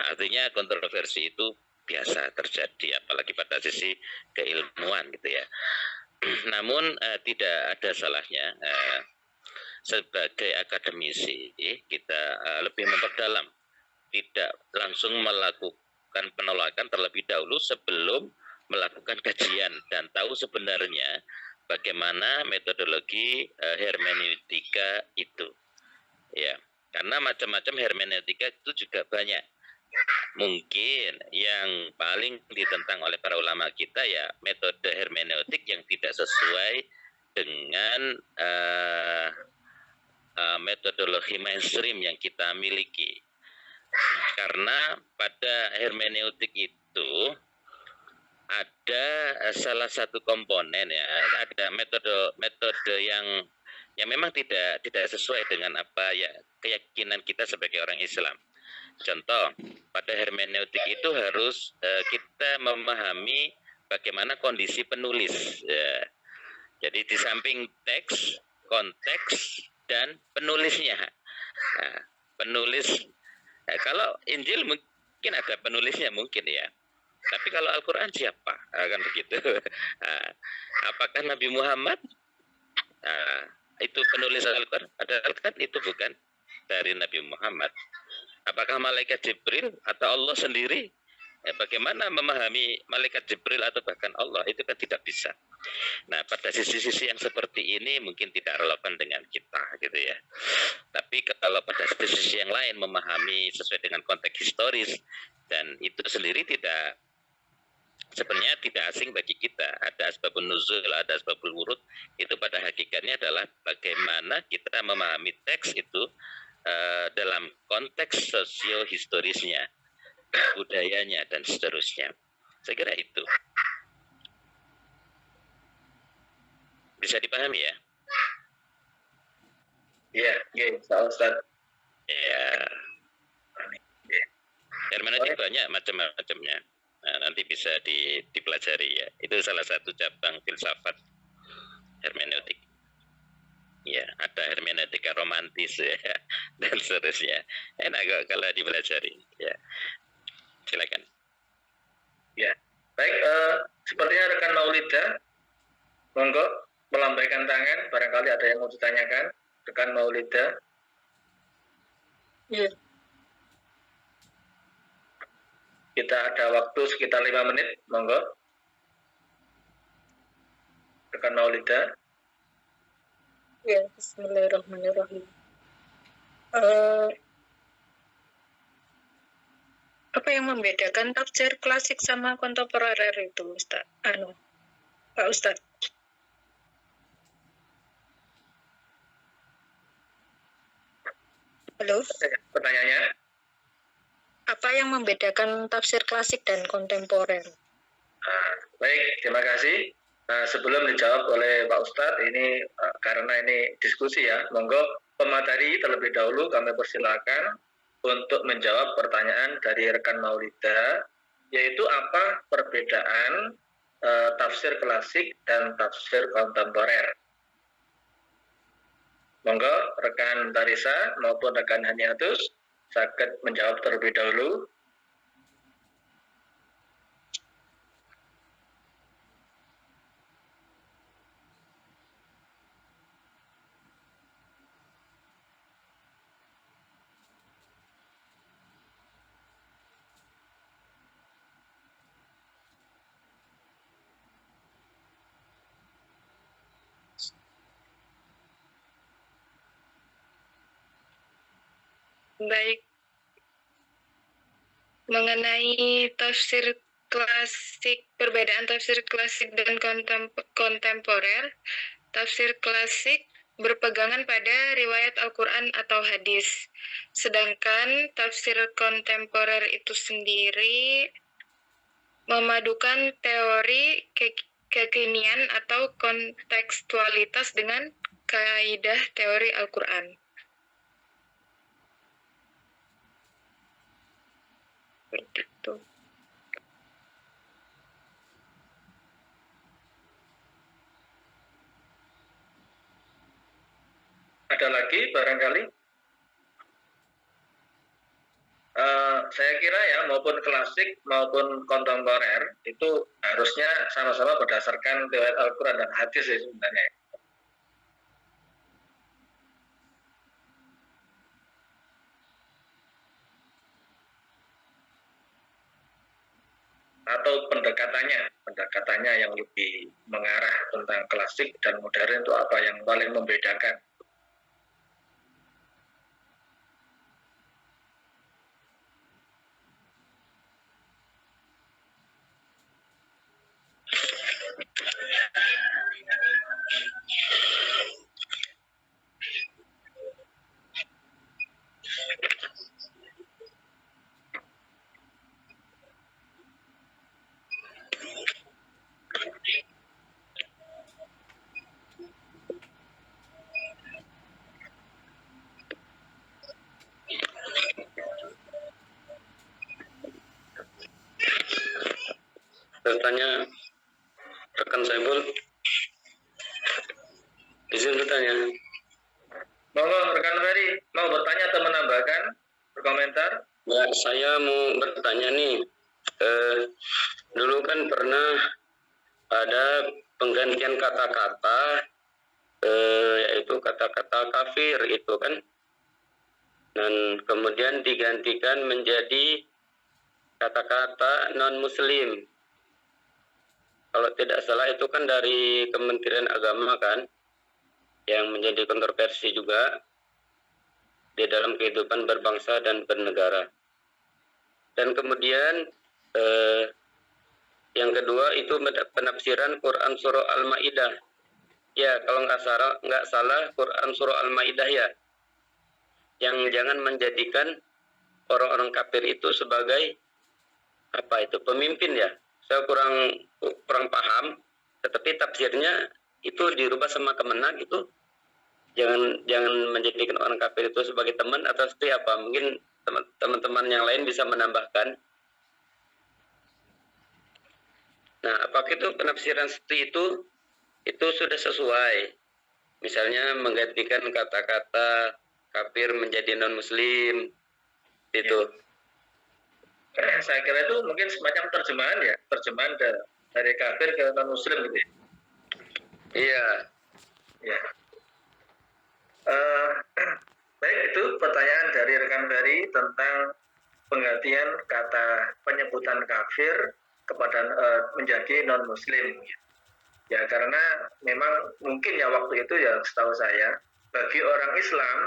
Artinya kontroversi itu biasa terjadi, apalagi pada sisi keilmuan gitu ya. Namun tidak ada salahnya sebagai akademisi kita lebih memperdalam, tidak langsung melakukan penolakan terlebih dahulu sebelum melakukan kajian dan tahu sebenarnya bagaimana metodologi hermeneutika itu. Ya, karena macam-macam hermeneutika itu juga banyak. Mungkin yang paling ditentang oleh para ulama kita ya metode hermeneutik yang tidak sesuai dengan metodologi mainstream yang kita miliki. Karena pada hermeneutik itu ada salah satu komponen ya, ada metode yang memang tidak sesuai dengan apa ya keyakinan kita sebagai orang Islam. Contoh, pada hermeneutik itu harus kita memahami bagaimana kondisi penulis. Ya. Jadi di samping teks, konteks, dan penulisnya. Nah, penulis, kalau Injil mungkin ada penulisnya mungkin ya. Tapi kalau Al-Quran siapa? Kan begitu. Apakah Nabi Muhammad? Itu penulis Al-Quran? Padahal kan itu bukan dari Nabi Muhammad. Apakah malaikat Jibril atau Allah sendiri? Bagaimana memahami malaikat Jibril atau bahkan Allah? Itu kan tidak bisa. Nah, pada sisi-sisi yang seperti ini mungkin tidak relevan dengan kita, gitu ya. Tapi kalau pada sisi yang lain memahami sesuai dengan konteks historis dan itu sendiri sebenarnya tidak asing bagi kita. Ada asbabun nuzul, ada asbabul wurud. Itu pada hakikatnya adalah bagaimana kita memahami teks itu dalam konteks sosio-historisnya, budayanya, dan seterusnya. Saya kira itu. Bisa dipahami ya? Iya, Ustaz. Ya. Hermeneutik banyak macam-macamnya. Nah, nanti bisa dipelajari ya. Itu salah satu cabang filsafat hermeneutik. Ya, ada hermeneutika romantis ya, dan seterusnya. Enak kok kalau dipelajari. Ya, silakan. Ya, baik. Sepertinya rekan Maulida, monggo melambaikan tangan. Barangkali ada yang mau ditanyakan, rekan Maulida. Ya. Kita ada waktu sekitar 5 menit, monggo. Rekan Maulida. Ya, bismillahirrahmanirrahim. Apa yang membedakan tafsir klasik sama kontemporer itu, Ustaz? Pak Ustaz. Halo? Pertanyaannya? Apa yang membedakan tafsir klasik dan kontemporer? Baik, terima kasih. Sebelum dijawab oleh Pak Ustadz, ini karena ini diskusi ya, monggo pemateri terlebih dahulu kami persilakan untuk menjawab pertanyaan dari rekan Maulida, yaitu apa perbedaan tafsir klasik dan tafsir kontemporer. Monggo rekan Tarisa maupun rekan Haniatus sakit menjawab terlebih dahulu. Baik. Mengenai tafsir klasik, perbedaan tafsir klasik dan kontemporer, tafsir klasik berpegangan pada riwayat Al-Quran atau hadis. Sedangkan tafsir kontemporer itu sendiri memadukan teori kekinian atau kontekstualitas dengan kaidah teori Al-Quran. Seperti itu. Ada lagi barangkali? Saya kira ya, maupun klasik maupun kontemporer itu harusnya sama-sama berdasarkan riwayat Al-Quran dan hadis ya sebenarnya. Atau pendekatannya yang lebih mengarah tentang klasik dan modern itu apa yang paling membedakan? bertanya rekan Saiful. Izin bertanya. Monggo rekan Ferry mau bertanya atau menambahkan berkomentar? Ya, saya mau bertanya nih. Dulu kan pernah ada penggantian kata-kata, yaitu kata-kata kafir itu kan, dan kemudian digantikan menjadi kata-kata non-muslim. Kalau tidak salah itu kan dari Kementerian Agama kan, yang menjadi kontroversi juga di dalam kehidupan berbangsa dan bernegara. Dan kemudian yang kedua itu penafsiran Quran Surah Al-Ma'idah. Ya, kalau nggak salah Quran Surah Al-Ma'idah ya, yang jangan menjadikan orang-orang kafir itu sebagai apa itu pemimpin ya. Saya kurang paham, tetapi tafsirnya itu dirubah sama Kemenak itu jangan menjadikan orang kafir itu sebagai teman atau seperti apa. Mungkin teman-teman yang lain bisa menambahkan. Nah, apakah itu penafsiran seperti itu sudah sesuai? Misalnya menggantikan kata-kata kafir menjadi non-muslim itu. Saya kira itu mungkin semacam terjemahan dari kafir ke non-muslim gitu ya. Iya. Ya. Baik, itu pertanyaan dari rekan Ferry tentang penggantian kata penyebutan kafir kepada menjadi non-muslim. Ya, karena memang mungkin ya waktu itu ya setahu saya bagi orang Islam,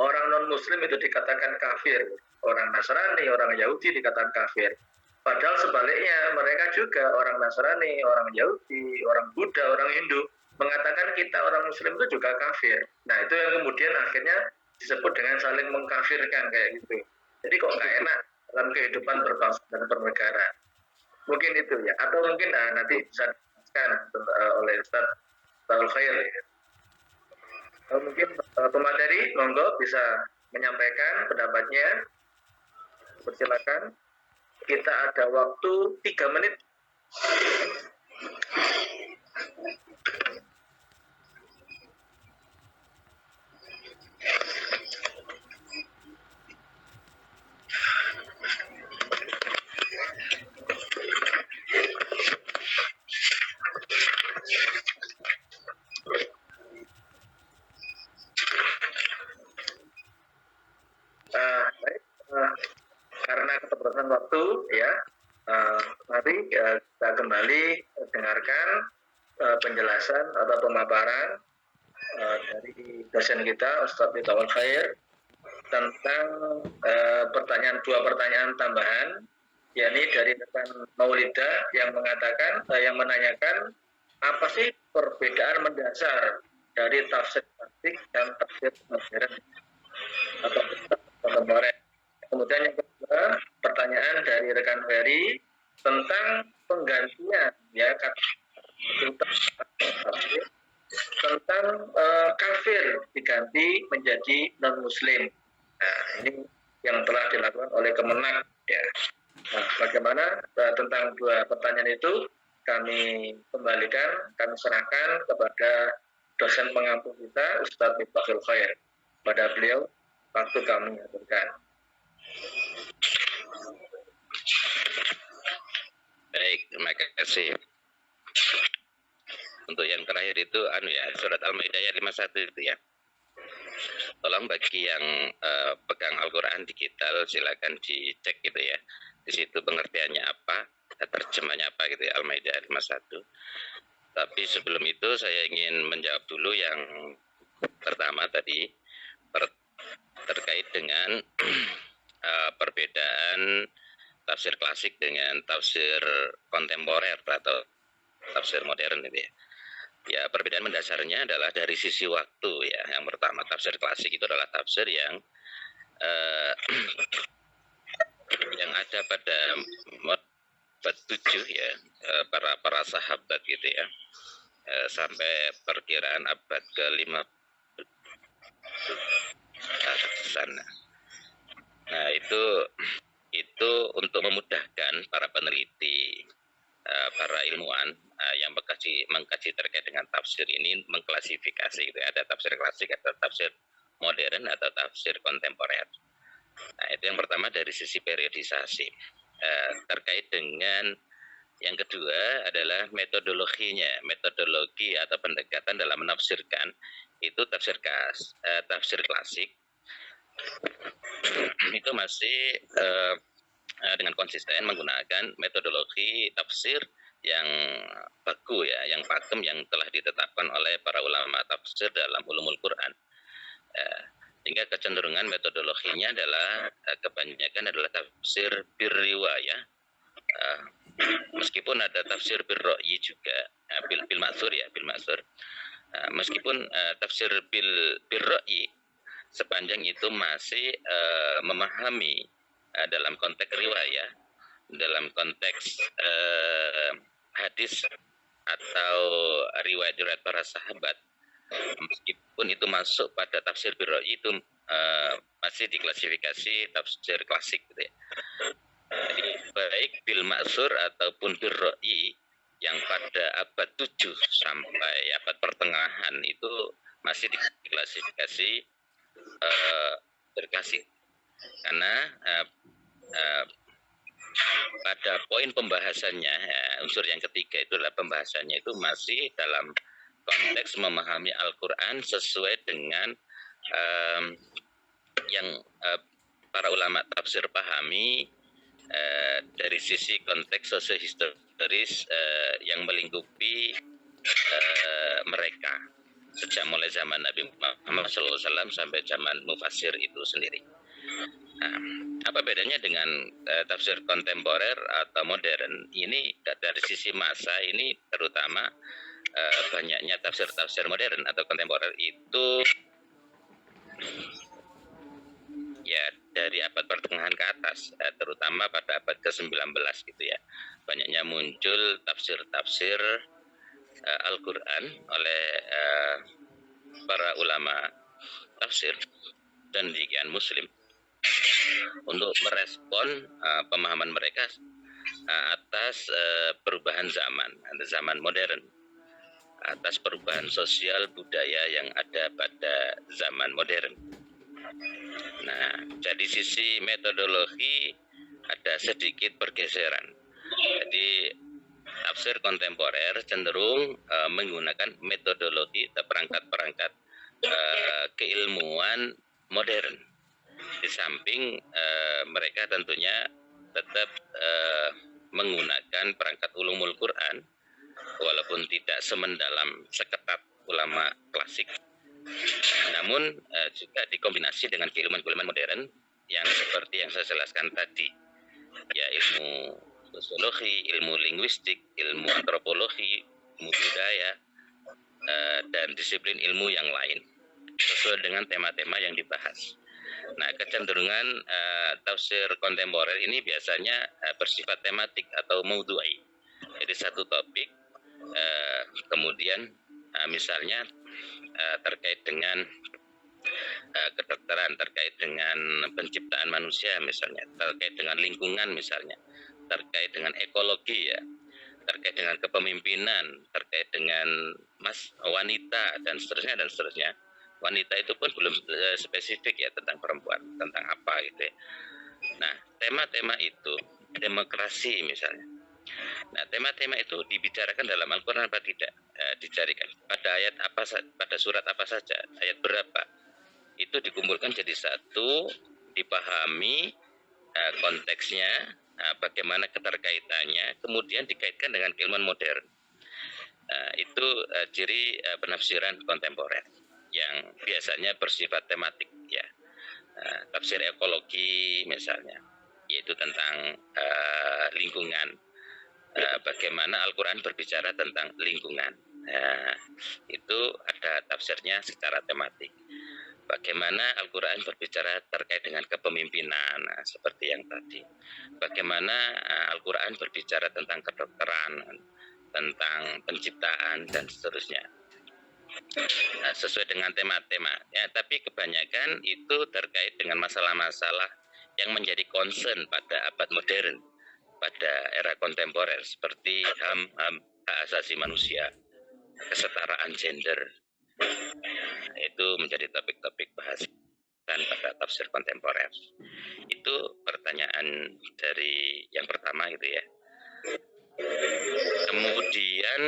orang non-muslim itu dikatakan kafir. Orang Nasrani, orang Yahudi dikatakan kafir. Padahal sebaliknya mereka juga orang Nasrani, orang Yahudi, orang Buddha, orang Hindu mengatakan kita orang Muslim itu juga kafir. Nah, itu yang kemudian akhirnya disebut dengan saling mengkafirkan kayak gitu. Jadi kok nggak enak dalam kehidupan berbangsa dan bernegara. Mungkin itu ya. Atau mungkin nanti bisa dijelaskan oleh Ustaz Taul Khair. Ya. Mungkin pemateri monggo bisa menyampaikan pendapatnya. Persilakan. Kita ada waktu 3 menit. Baik. Karena keterbatasan waktu ya, mari kita kembali dengarkan penjelasan atau pemaparan dari dosen kita Ustadz Taul Khair tentang dua pertanyaan tambahan, yakni dari rekan Maulida yang menanyakan apa sih perbedaan mendasar dari tafsir klasik dan tafsir modern atau kontemporer. Kemudian yang kedua, pertanyaan dari rekan Ferry tentang penggantian ya tentang kafir diganti menjadi non-muslim. Nah, ini yang telah dilakukan oleh Kemenak ya. Nah, bagaimana tentang dua pertanyaan itu kami kembalikan, kami serahkan kepada dosen pengampu kita Ustadz Miftahul Khair. Pada beliau waktu kami aturkan. Baik, terima kasih. Untuk yang terakhir itu surat Al-Maidah ayat 51 itu ya. Tolong bagi yang pegang Al-Qur'an digital silakan dicek gitu ya. Di situ pengertiannya apa, terjemahnya apa gitu ya, Al-Maidah ayat 51. Tapi sebelum itu saya ingin menjawab dulu yang pertama tadi terkait dengan perbedaan tafsir klasik dengan tafsir kontemporer atau tafsir modern itu ya. Ya, perbedaan mendasarnya adalah dari sisi waktu ya. Yang pertama, tafsir klasik itu adalah tafsir yang ada pada abad 7 ya, para sahabat gitu ya, sampai perkiraan abad ke-5 sana. Nah, itu untuk memudahkan para peneliti para ilmuwan yang mengkaji terkait dengan tafsir ini mengklasifikasi gitu. Ada tafsir klasik, ada tafsir modern, atau tafsir kontemporer. Nah, itu yang pertama dari sisi periodisasi. Terkait dengan yang kedua adalah metodologinya, metodologi atau pendekatan dalam menafsirkan itu tafsir klasik itu masih dengan konsisten menggunakan metodologi tafsir yang baku ya, yang pakem yang telah ditetapkan oleh para ulama tafsir dalam ulumul Quran. Sehingga kecenderungan metodologinya adalah kebanyakan adalah tafsir birriwayah, meskipun ada tafsir birro'yi juga, bil ma'thur ya, bil ma'thur. Meskipun tafsir birro'yi sepanjang itu masih memahami dalam konteks riwayah, dalam konteks hadis atau riwayat-riwayat para sahabat, meskipun itu masuk pada tafsir birro'yi, itu masih diklasifikasi tafsir klasik gitu ya. Jadi baik bil ma'thur ataupun birro'yi yang pada abad 7 sampai abad pertengahan itu masih diklasifikasi klasik, karena pada poin pembahasannya unsur yang ketiga itu adalah pembahasannya itu masih dalam konteks memahami Al-Quran sesuai dengan yang para ulama tafsir pahami dari sisi konteks sosiohistoris yang melingkupi mereka sejak mulai zaman Nabi Muhammad SAW sampai zaman Mufassir itu sendiri. Nah, apa bedanya dengan tafsir kontemporer atau modern? Ini dari sisi masa ini terutama banyaknya tafsir-tafsir modern atau kontemporer itu ya dari abad pertengahan ke atas, terutama pada abad ke-19 gitu ya. Banyaknya muncul tafsir-tafsir Al-Quran oleh para ulama tafsir dan pendidikan muslim untuk merespon pemahaman mereka atas perubahan zaman modern, atas perubahan sosial budaya yang ada pada zaman modern. Nah, dari sisi metodologi ada sedikit pergeseran. Jadi tafsir kontemporer cenderung menggunakan metodologi atau perangkat-perangkat keilmuan modern. Di samping mereka tentunya tetap menggunakan perangkat ulumul Quran, walaupun tidak semendalam seketat ulama klasik. Namun juga dikombinasi dengan keilmuan-keilmuan modern yang seperti yang saya jelaskan tadi, ya ilmu sosiologi, ilmu linguistik, ilmu antropologi, ilmu budaya, dan disiplin ilmu yang lain sesuai dengan tema-tema yang dibahas. Nah, kecenderungan tafsir kontemporer ini biasanya bersifat tematik atau maudhu'i. Jadi satu topik, kemudian misalnya terkait dengan kedokteran, terkait dengan penciptaan manusia misalnya, terkait dengan lingkungan misalnya, terkait dengan ekologi ya, terkait dengan kepemimpinan, terkait dengan wanita dan seterusnya dan seterusnya. Wanita itu pun belum spesifik ya tentang perempuan, tentang apa gitu ya. Nah, tema-tema itu, demokrasi misalnya. Nah, tema-tema itu dibicarakan dalam Al-Quran apa tidak? Dicarikan pada ayat apa, pada surat apa saja, ayat berapa. Itu dikumpulkan jadi satu, dipahami konteksnya, bagaimana keterkaitannya, kemudian dikaitkan dengan keilmuan modern. Itu ciri penafsiran kontemporer yang biasanya bersifat tematik ya. Tafsir ekologi misalnya, yaitu tentang lingkungan. Bagaimana Al-Quran berbicara tentang lingkungan. Itu ada tafsirnya secara tematik. Bagaimana Al-Quran berbicara terkait dengan kepemimpinan, seperti yang tadi. Bagaimana Al-Quran berbicara tentang kedokteran, tentang penciptaan, dan seterusnya. Sesuai dengan tema-tema. Ya, tapi kebanyakan itu terkait dengan masalah-masalah yang menjadi concern pada abad modern, pada era kontemporer seperti HAM, hak asasi manusia, kesetaraan gender. Itu menjadi topik-topik bahasan pada tafsir kontemporer. Itu pertanyaan dari yang pertama gitu ya. Kemudian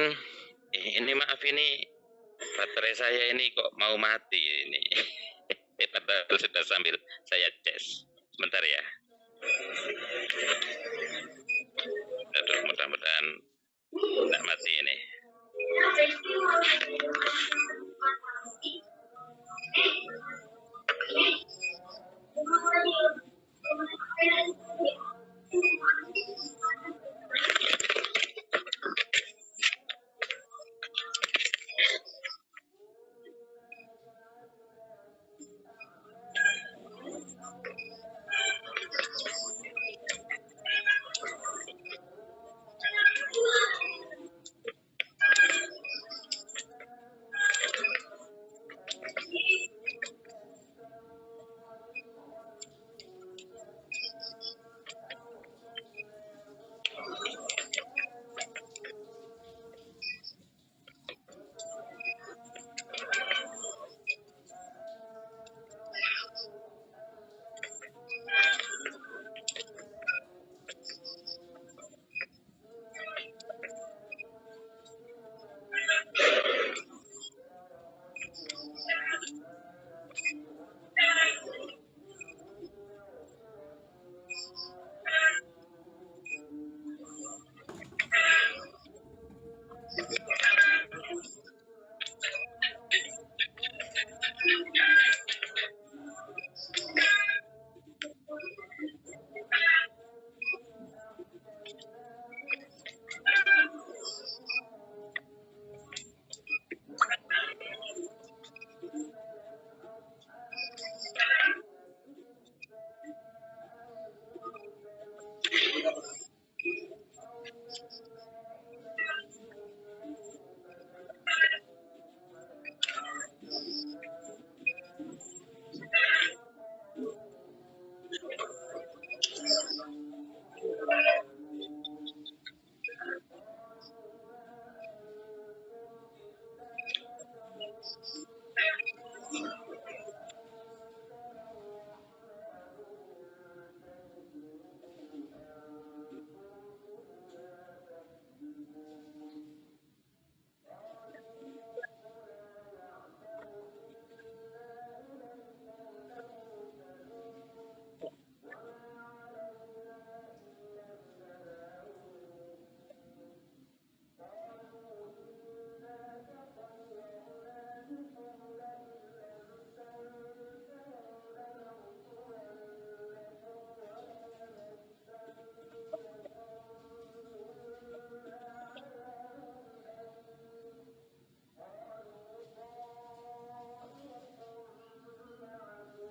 ini maaf, ini baterai saya ini kok mau mati ini. Padahal sudah sambil saya cas. Sebentar ya. Aduh, mudah-mudahan tidak mati ini.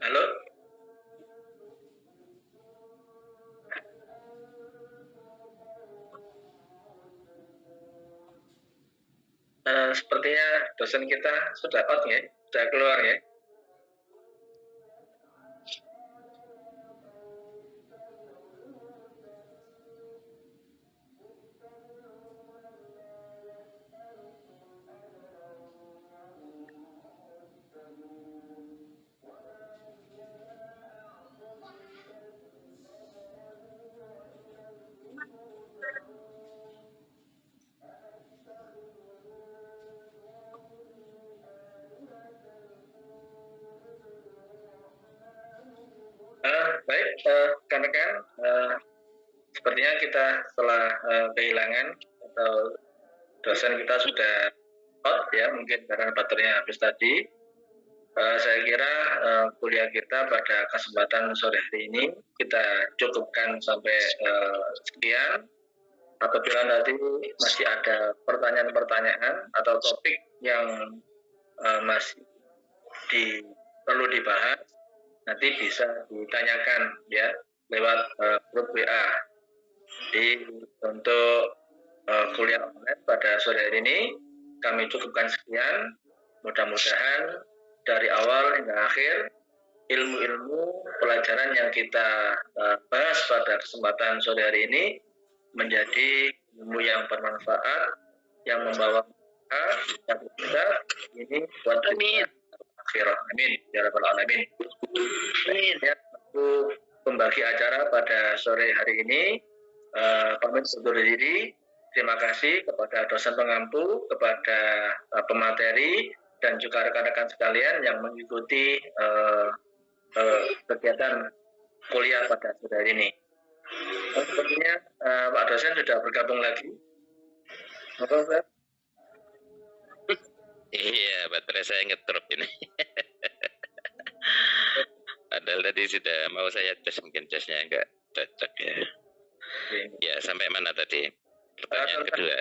Halo? Sepertinya dosen kita sudah out ya, sudah keluar ya. Baik, rekan-rekan, sepertinya kita setelah kehilangan atau dosen kita sudah out ya, mungkin karena baterainya habis tadi. Saya kira kuliah kita pada kesempatan sore hari ini kita cukupkan sampai sekian. Apabila nanti masih ada pertanyaan-pertanyaan atau topik yang masih perlu dibahas, nanti bisa ditanyakan ya lewat grup WA. Jadi untuk kuliah online pada sore hari ini kami cukupkan sekian. Mudah-mudahan dari awal hingga akhir ilmu-ilmu pelajaran yang kita bahas pada kesempatan sore hari ini menjadi ilmu yang bermanfaat, yang membawa kita ini buat kita akhirah. Amin ya rabbal alamin. Ya, untuk pembagi acara pada sore hari ini pamit undur diri. Terima kasih kepada dosen pengampu, kepada pemateri, dan juga rekan-rekan sekalian yang mengikuti kegiatan kuliah pada sore hari ini. Sepertinya Pak dosen sudah bergabung lagi. Bapak, Iya, baterai saya ngedrop ini. Padahal tadi sudah mau saya tes, mungkin tesnya enggak cocok ya. Ya, sampai mana tadi? Pertanyaan kedua.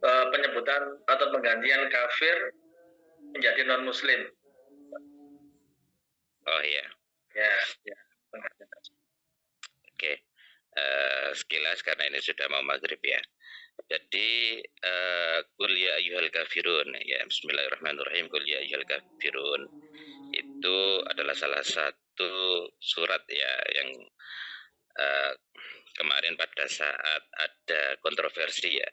Penyebutan atau penggantian kafir menjadi non-muslim. Oh iya. Ya. Oke. Sekilas karena ini sudah mau maghrib ya. Jadi qul ya ayyuhal kafirun, ya bismillahirrahmanirrahim, qul ya ayyuhal kafirun itu adalah salah satu surat ya yang kemarin pada saat ada kontroversi ya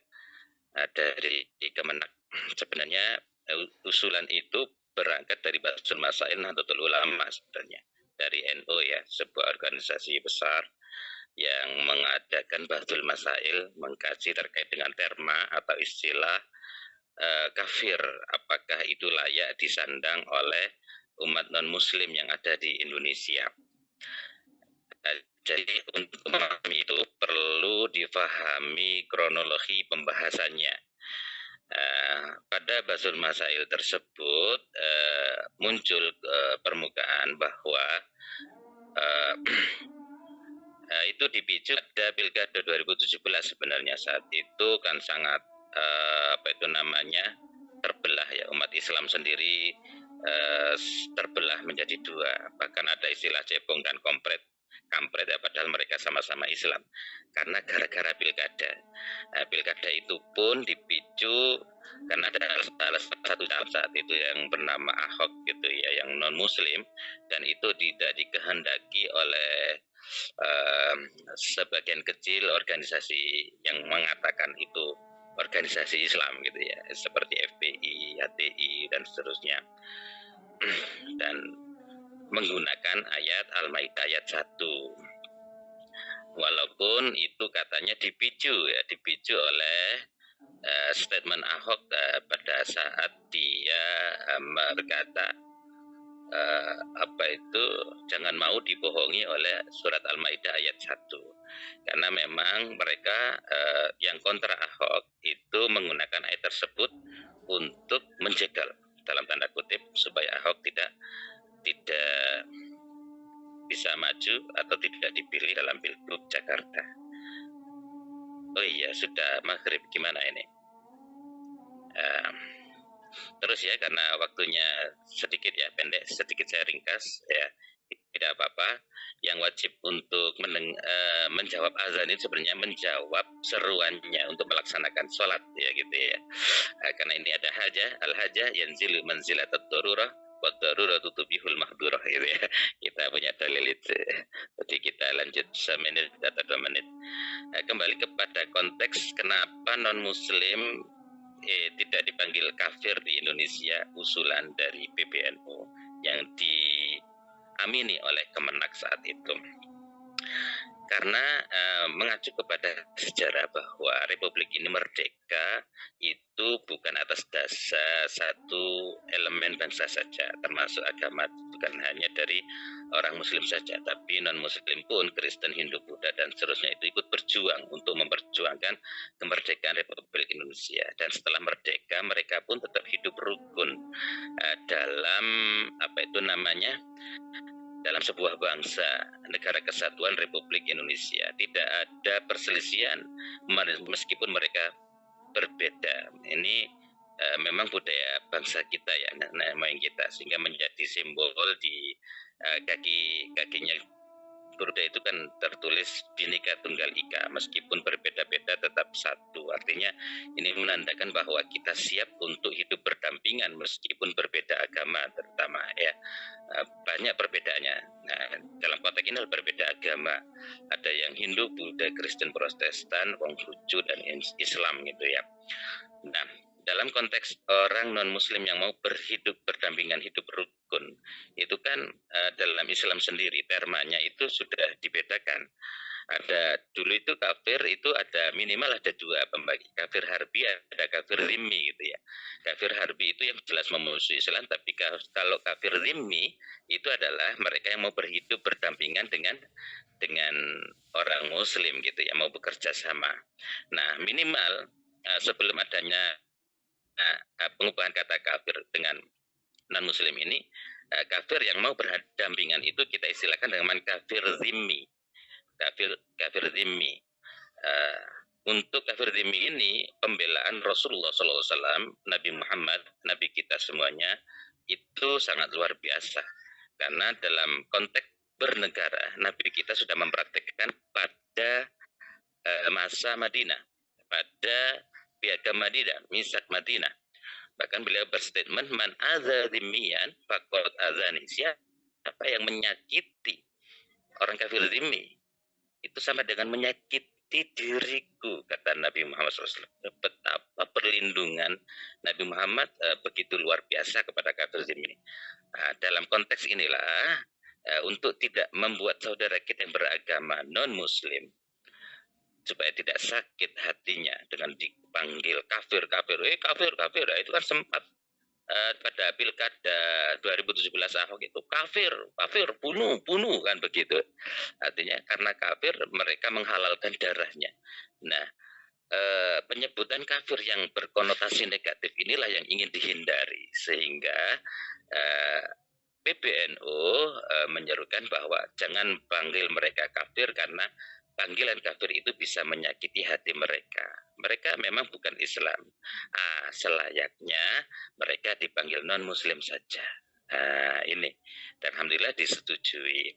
dari Kemenak. Sebenarnya usulan itu berangkat dari Ba'tsul Masail Nahdlatul Ulama, sebenarnya dari NU ya, sebuah organisasi besar yang mengadakan Ba'tsul Masail, mengkaji terkait dengan terma atau istilah kafir, apakah itu layak disandang oleh umat non-muslim yang ada di Indonesia. Jadi untuk memahami itu perlu difahami kronologi pembahasannya. Pada Ba'tsul Masail tersebut muncul permukaan bahwa itu dipicu ada Pilkada 2017 sebenarnya. Saat itu kan sangat terbelah ya, umat Islam sendiri terbelah menjadi dua, bahkan ada istilah cebong dan kampret ya, padahal mereka sama-sama Islam karena gara-gara pilkada. Pilkada itu pun dipicu karena ada salah satu calon saat itu yang bernama Ahok gitu ya, yang non muslim, dan itu tidak dikehendaki oleh sebagian kecil organisasi yang mengatakan itu organisasi Islam gitu ya, seperti FPI, HTI dan seterusnya, dan menggunakan ayat Al-Maidah ayat 1. Walaupun itu katanya dipicu oleh statement Ahok pada saat dia berkata jangan mau dibohongi oleh surat Al-Maidah ayat 1. Karena memang mereka yang kontra Ahok itu menggunakan ayat tersebut untuk menjegal dalam tanda kutip supaya Ahok tidak bisa maju atau tidak dipilih dalam Pilgub Jakarta. Oh iya, sudah maghrib, gimana ini? Terus ya, karena waktunya sedikit ya, pendek, sedikit saya ringkas ya, tidak apa-apa. Yang wajib untuk menjawab azan ini sebenarnya menjawab seruannya untuk melaksanakan sholat ya gitu ya. Karena ini ada al-hajah yanzilu manzilatat darurah wa daruratu tubihul mahdurah gitu ya. Kita punya dalil itu. Jadi kita lanjut semenit atau 2 menit. Kembali kepada konteks kenapa non-muslim tidak dipanggil kafir di Indonesia, usulan dari PBNU yang diamini oleh Kemenak saat itu. Karena mengacu kepada sejarah bahwa Republik ini merdeka itu bukan atas dasar satu elemen bangsa saja, termasuk agama, bukan hanya dari orang Muslim saja, tapi non-Muslim pun, Kristen, Hindu, Buddha, dan seterusnya itu ikut berjuang untuk memperjuangkan kemerdekaan Republik Indonesia. Dan setelah merdeka, mereka pun tetap hidup rukun dalam dalam sebuah bangsa, negara kesatuan Republik Indonesia. Tidak ada perselisihan meskipun mereka berbeda. Ini memang budaya bangsa kita ya, nenek moyang kita, sehingga menjadi simbol di kakinya surga itu kan tertulis Bhinneka Tunggal Ika, meskipun berbeda-beda tetap satu. Artinya ini menandakan bahwa kita siap untuk hidup berdampingan meskipun berbeda agama, terutama ya. Banyak perbedaannya. Nah, dalam konteks ini berbeda agama. Ada yang Hindu, Buddha, Kristen, Protestan, Konghucu dan Islam gitu ya. Nah, dalam konteks orang non-muslim yang mau berhidup berdampingan, hidup rukun, itu kan dalam Islam sendiri termanya itu sudah dibedakan. Ada dulu itu kafir itu ada minimal ada dua pembagi, kafir harbi, ada kafir zimmi gitu ya. Kafir harbi itu yang jelas memusuhi Islam, tapi kalau kafir zimmi itu adalah mereka yang mau berhidup berdampingan dengan orang muslim gitu ya, mau bekerja sama. Nah, minimal sebelum adanya pengubahan kata kafir dengan non muslim ini, kafir yang mau berdampingan itu kita istilahkan dengan kafir zimmi. Kafir zimmi. Untuk kafir zimmi ini pembelaan Rasulullah SAW, Nabi Muhammad, Nabi kita semuanya itu sangat luar biasa. Karena dalam konteks bernegara, Nabi kita sudah mempraktekkan pada masa Madinah, pada piagam Madinah, misak Madinah. Bahkan beliau berstatement, man adza zimmiyan faqad adzani. Siapa yang menyakiti orang kafir zimmi itu sama dengan menyakiti diriku, kata Nabi Muhammad SAW. Betapa perlindungan Nabi Muhammad begitu luar biasa kepada kafir zimmi. Nah, dalam konteks inilah untuk tidak membuat saudara kita yang beragama non-muslim supaya tidak sakit hatinya dengan dipanggil kafir, kafir. Nah, itu kan sempat pada pilkada 2017 Ahok itu kafir, bunuh kan begitu. Artinya karena kafir mereka menghalalkan darahnya. Nah, penyebutan kafir yang berkonotasi negatif inilah yang ingin dihindari, sehingga PBNU menyerukan bahwa jangan panggil mereka kafir karena panggilan kafir itu bisa menyakiti hati mereka. Mereka memang bukan Islam. Selayaknya mereka dipanggil non-muslim saja. Ini. Dan alhamdulillah disetujui.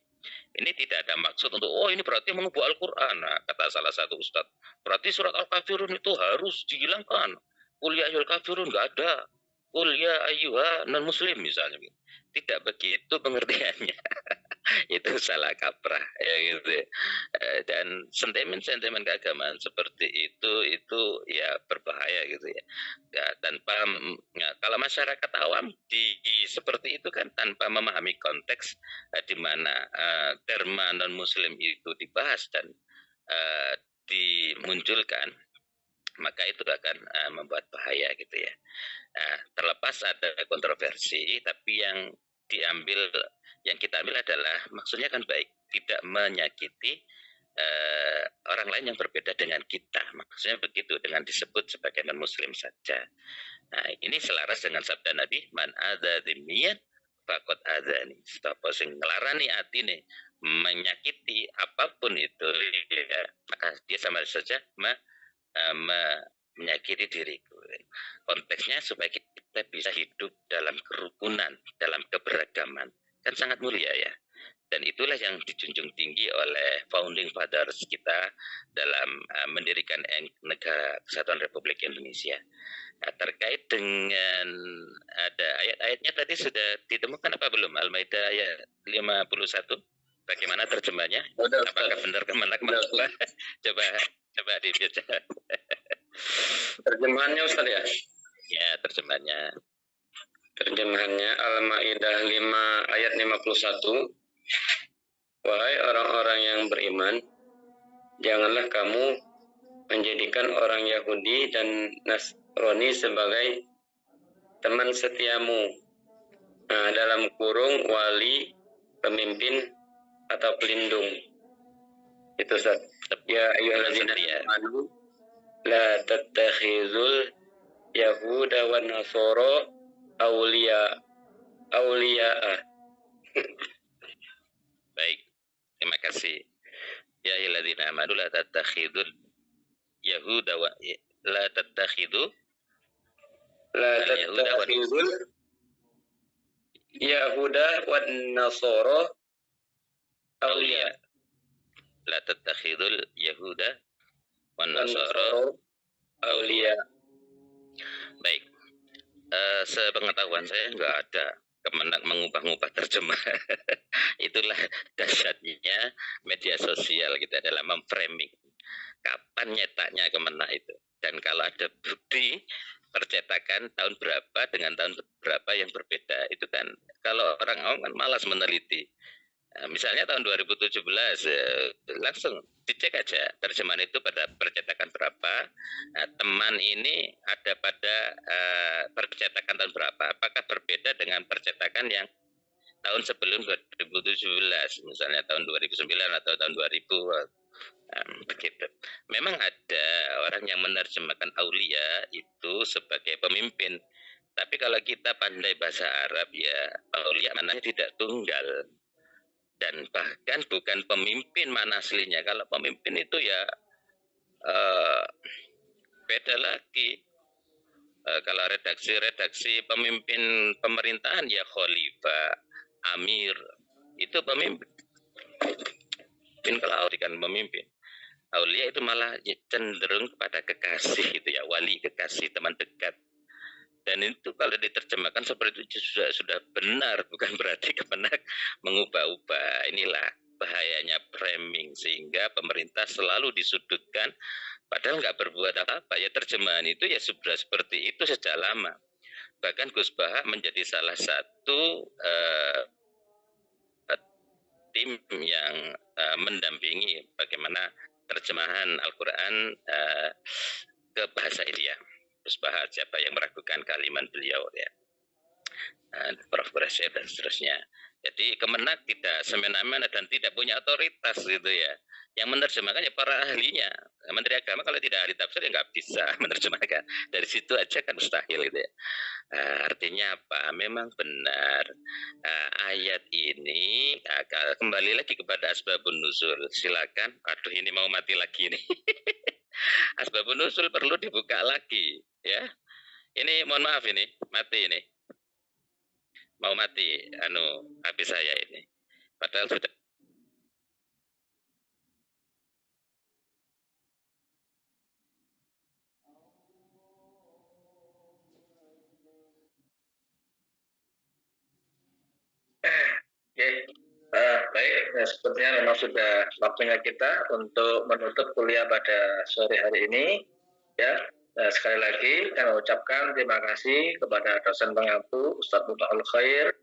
Ini tidak ada maksud untuk, ini berarti mengubah Al-Quran. Nah, kata salah satu ustadz, berarti surat Al-Kafirun itu harus dihilangkan. Qul ya ayyuhal kafirun, nggak ada. Qul ya ayyuha non-muslim misalnya. Tidak begitu pengertiannya. Itu salah kaprah ya gitu. Dan sentimen-sentimen keagamaan seperti itu ya berbahaya gitu ya. Tanpa kalau masyarakat awam seperti itu kan tanpa memahami konteks di mana terma non muslim itu dibahas dan dimunculkan, maka itu akan membuat bahaya gitu ya. Terlepas ada kontroversi, tapi yang kita ambil adalah maksudnya kan baik, tidak menyakiti orang lain yang berbeda dengan kita, maksudnya begitu, dengan disebut sebagai non muslim saja. Nah, ini selaras dengan sabda Nabi, man adza dzimmiyan faqad adzani. Sapa sing nglarani atine menyakiti apapun itu ya, maka dia sama saja menyakiti diriku. Konteksnya supaya kita bisa hidup dalam kerukunan, dalam keberagaman, kan sangat mulia ya. Dan itulah yang dijunjung tinggi oleh founding fathers kita dalam mendirikan Negara Kesatuan Republik Indonesia. Nah, terkait dengan ada ayat-ayatnya tadi sudah ditemukan apa belum? Al-Maidah ayat 51. Bagaimana terjemahnya? Apakah benar kemana? Coba dibaca. Terjemahannya Ustaz ya? Ya, terjemahannya. Terjemahannya Al-Maidah 5 ayat 51. Wahai orang-orang yang beriman, janganlah kamu menjadikan orang Yahudi dan Nasrani sebagai teman setiamu. Dalam kurung wali, pemimpin atau pelindung. Itu Ustaz. Ya ayyuhallazina amanu la tattakhizul yahuda wan nasara awliya'a. Baik, terima kasih. Ya ayyuhallazina amanu la tattakhidul yahuda wa la tattakhidul yahuda wan nasara awliya. la tattakhidul yahuda wan nasara Aulia. baik. Sepengetahuan saya nggak ada Kemenak mengubah-ubah terjemah. Itulah dahsyatnya media sosial kita dalam memframing kapan nyetaknya Kemenak itu. Dan kalau ada bukti percetakan tahun berapa dengan tahun berapa yang berbeda, itu kan kalau orang awam kan malas meneliti. Misalnya tahun 2017 langsung dicek aja terjemahan itu pada percetakan berapa, teman ini ada pada percetakan tahun berapa, apakah berbeda dengan percetakan yang tahun sebelum 2017, misalnya tahun 2009 atau tahun 2000, begitu. Memang ada orang yang menerjemahkan aulia itu sebagai pemimpin, tapi kalau kita pandai bahasa Arab ya aulia maknanya tidak tunggal. Dan bahkan bukan pemimpin mana aslinya. Kalau pemimpin itu ya beda lagi. Kalau redaksi pemimpin pemerintahan ya khalifah, amir, itu pemimpin. Kalau kan pemimpin. Aulia itu malah cenderung kepada kekasih gitu ya, wali, kekasih, teman dekat. Dan itu kalau diterjemahkan seperti itu sudah benar, bukan berarti Kemenak mengubah-ubah. Inilah bahayanya framing, sehingga pemerintah selalu disudutkan padahal nggak berbuat apa-apa. Ya terjemahan itu ya sudah seperti itu sejak lama. Bahkan Gus Baha menjadi salah satu tim yang mendampingi bagaimana terjemahan Al-Quran ke bahasa India. Gus Baha, siapa yang meragukan kalimat beliau ya, Prof. Brasyid dan seterusnya. Jadi Kemenak tidak semena-mena dan tidak punya otoritas gitu ya. Yang menerjemahkan ya para ahlinya. Menteri Agama kalau tidak ahli tafsir ya nggak bisa menerjemahkan. Dari situ aja kan mustahil gitu ya. Artinya apa? Memang benar ayat ini kembali lagi kepada asbabun nuzul. Silakan. Aduh ini mau mati lagi nih. Asbabun nuzul perlu dibuka lagi ya. Ini mohon maaf ini mati ini. Mau mati habis saya ini. Padahal sudah baik, sepertinya memang sudah waktunya kita untuk menutup kuliah pada sore hari ini. Ya, sekali lagi kami ucapkan terima kasih kepada dosen pengampu Ustadz Mubarakul Khair,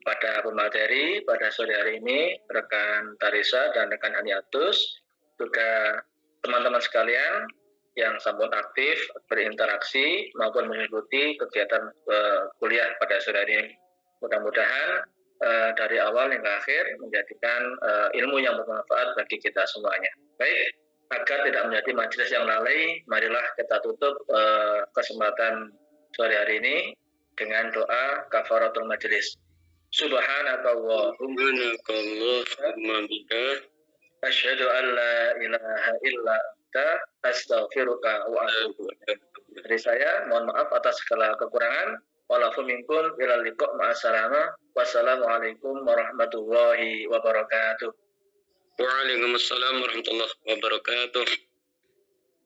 kepada pemateri pada sore hari ini, rekan Tarisa dan rekan Aniatus, juga teman-teman sekalian yang sampun aktif berinteraksi maupun mengikuti kegiatan kuliah pada sore hari ini. Mudah-mudahan dari awal hingga akhir menjadikan ilmu yang bermanfaat bagi kita semuanya. Baik, agar tidak menjadi majelis yang lalai, marilah kita tutup kesempatan sore hari ini dengan doa kafaratul majelis. Subhanakallahumma bika asyhadu an la ilaha illa anta astaghfiruka wa atubu ilaik. Dari saya mohon maaf atas segala kekurangan. Walafu minkum ilal liqa' ma'assalama. Wassalamualaikum warahmatullahi wabarakatuh. Waalaikumsalam warahmatullahi wabarakatuh.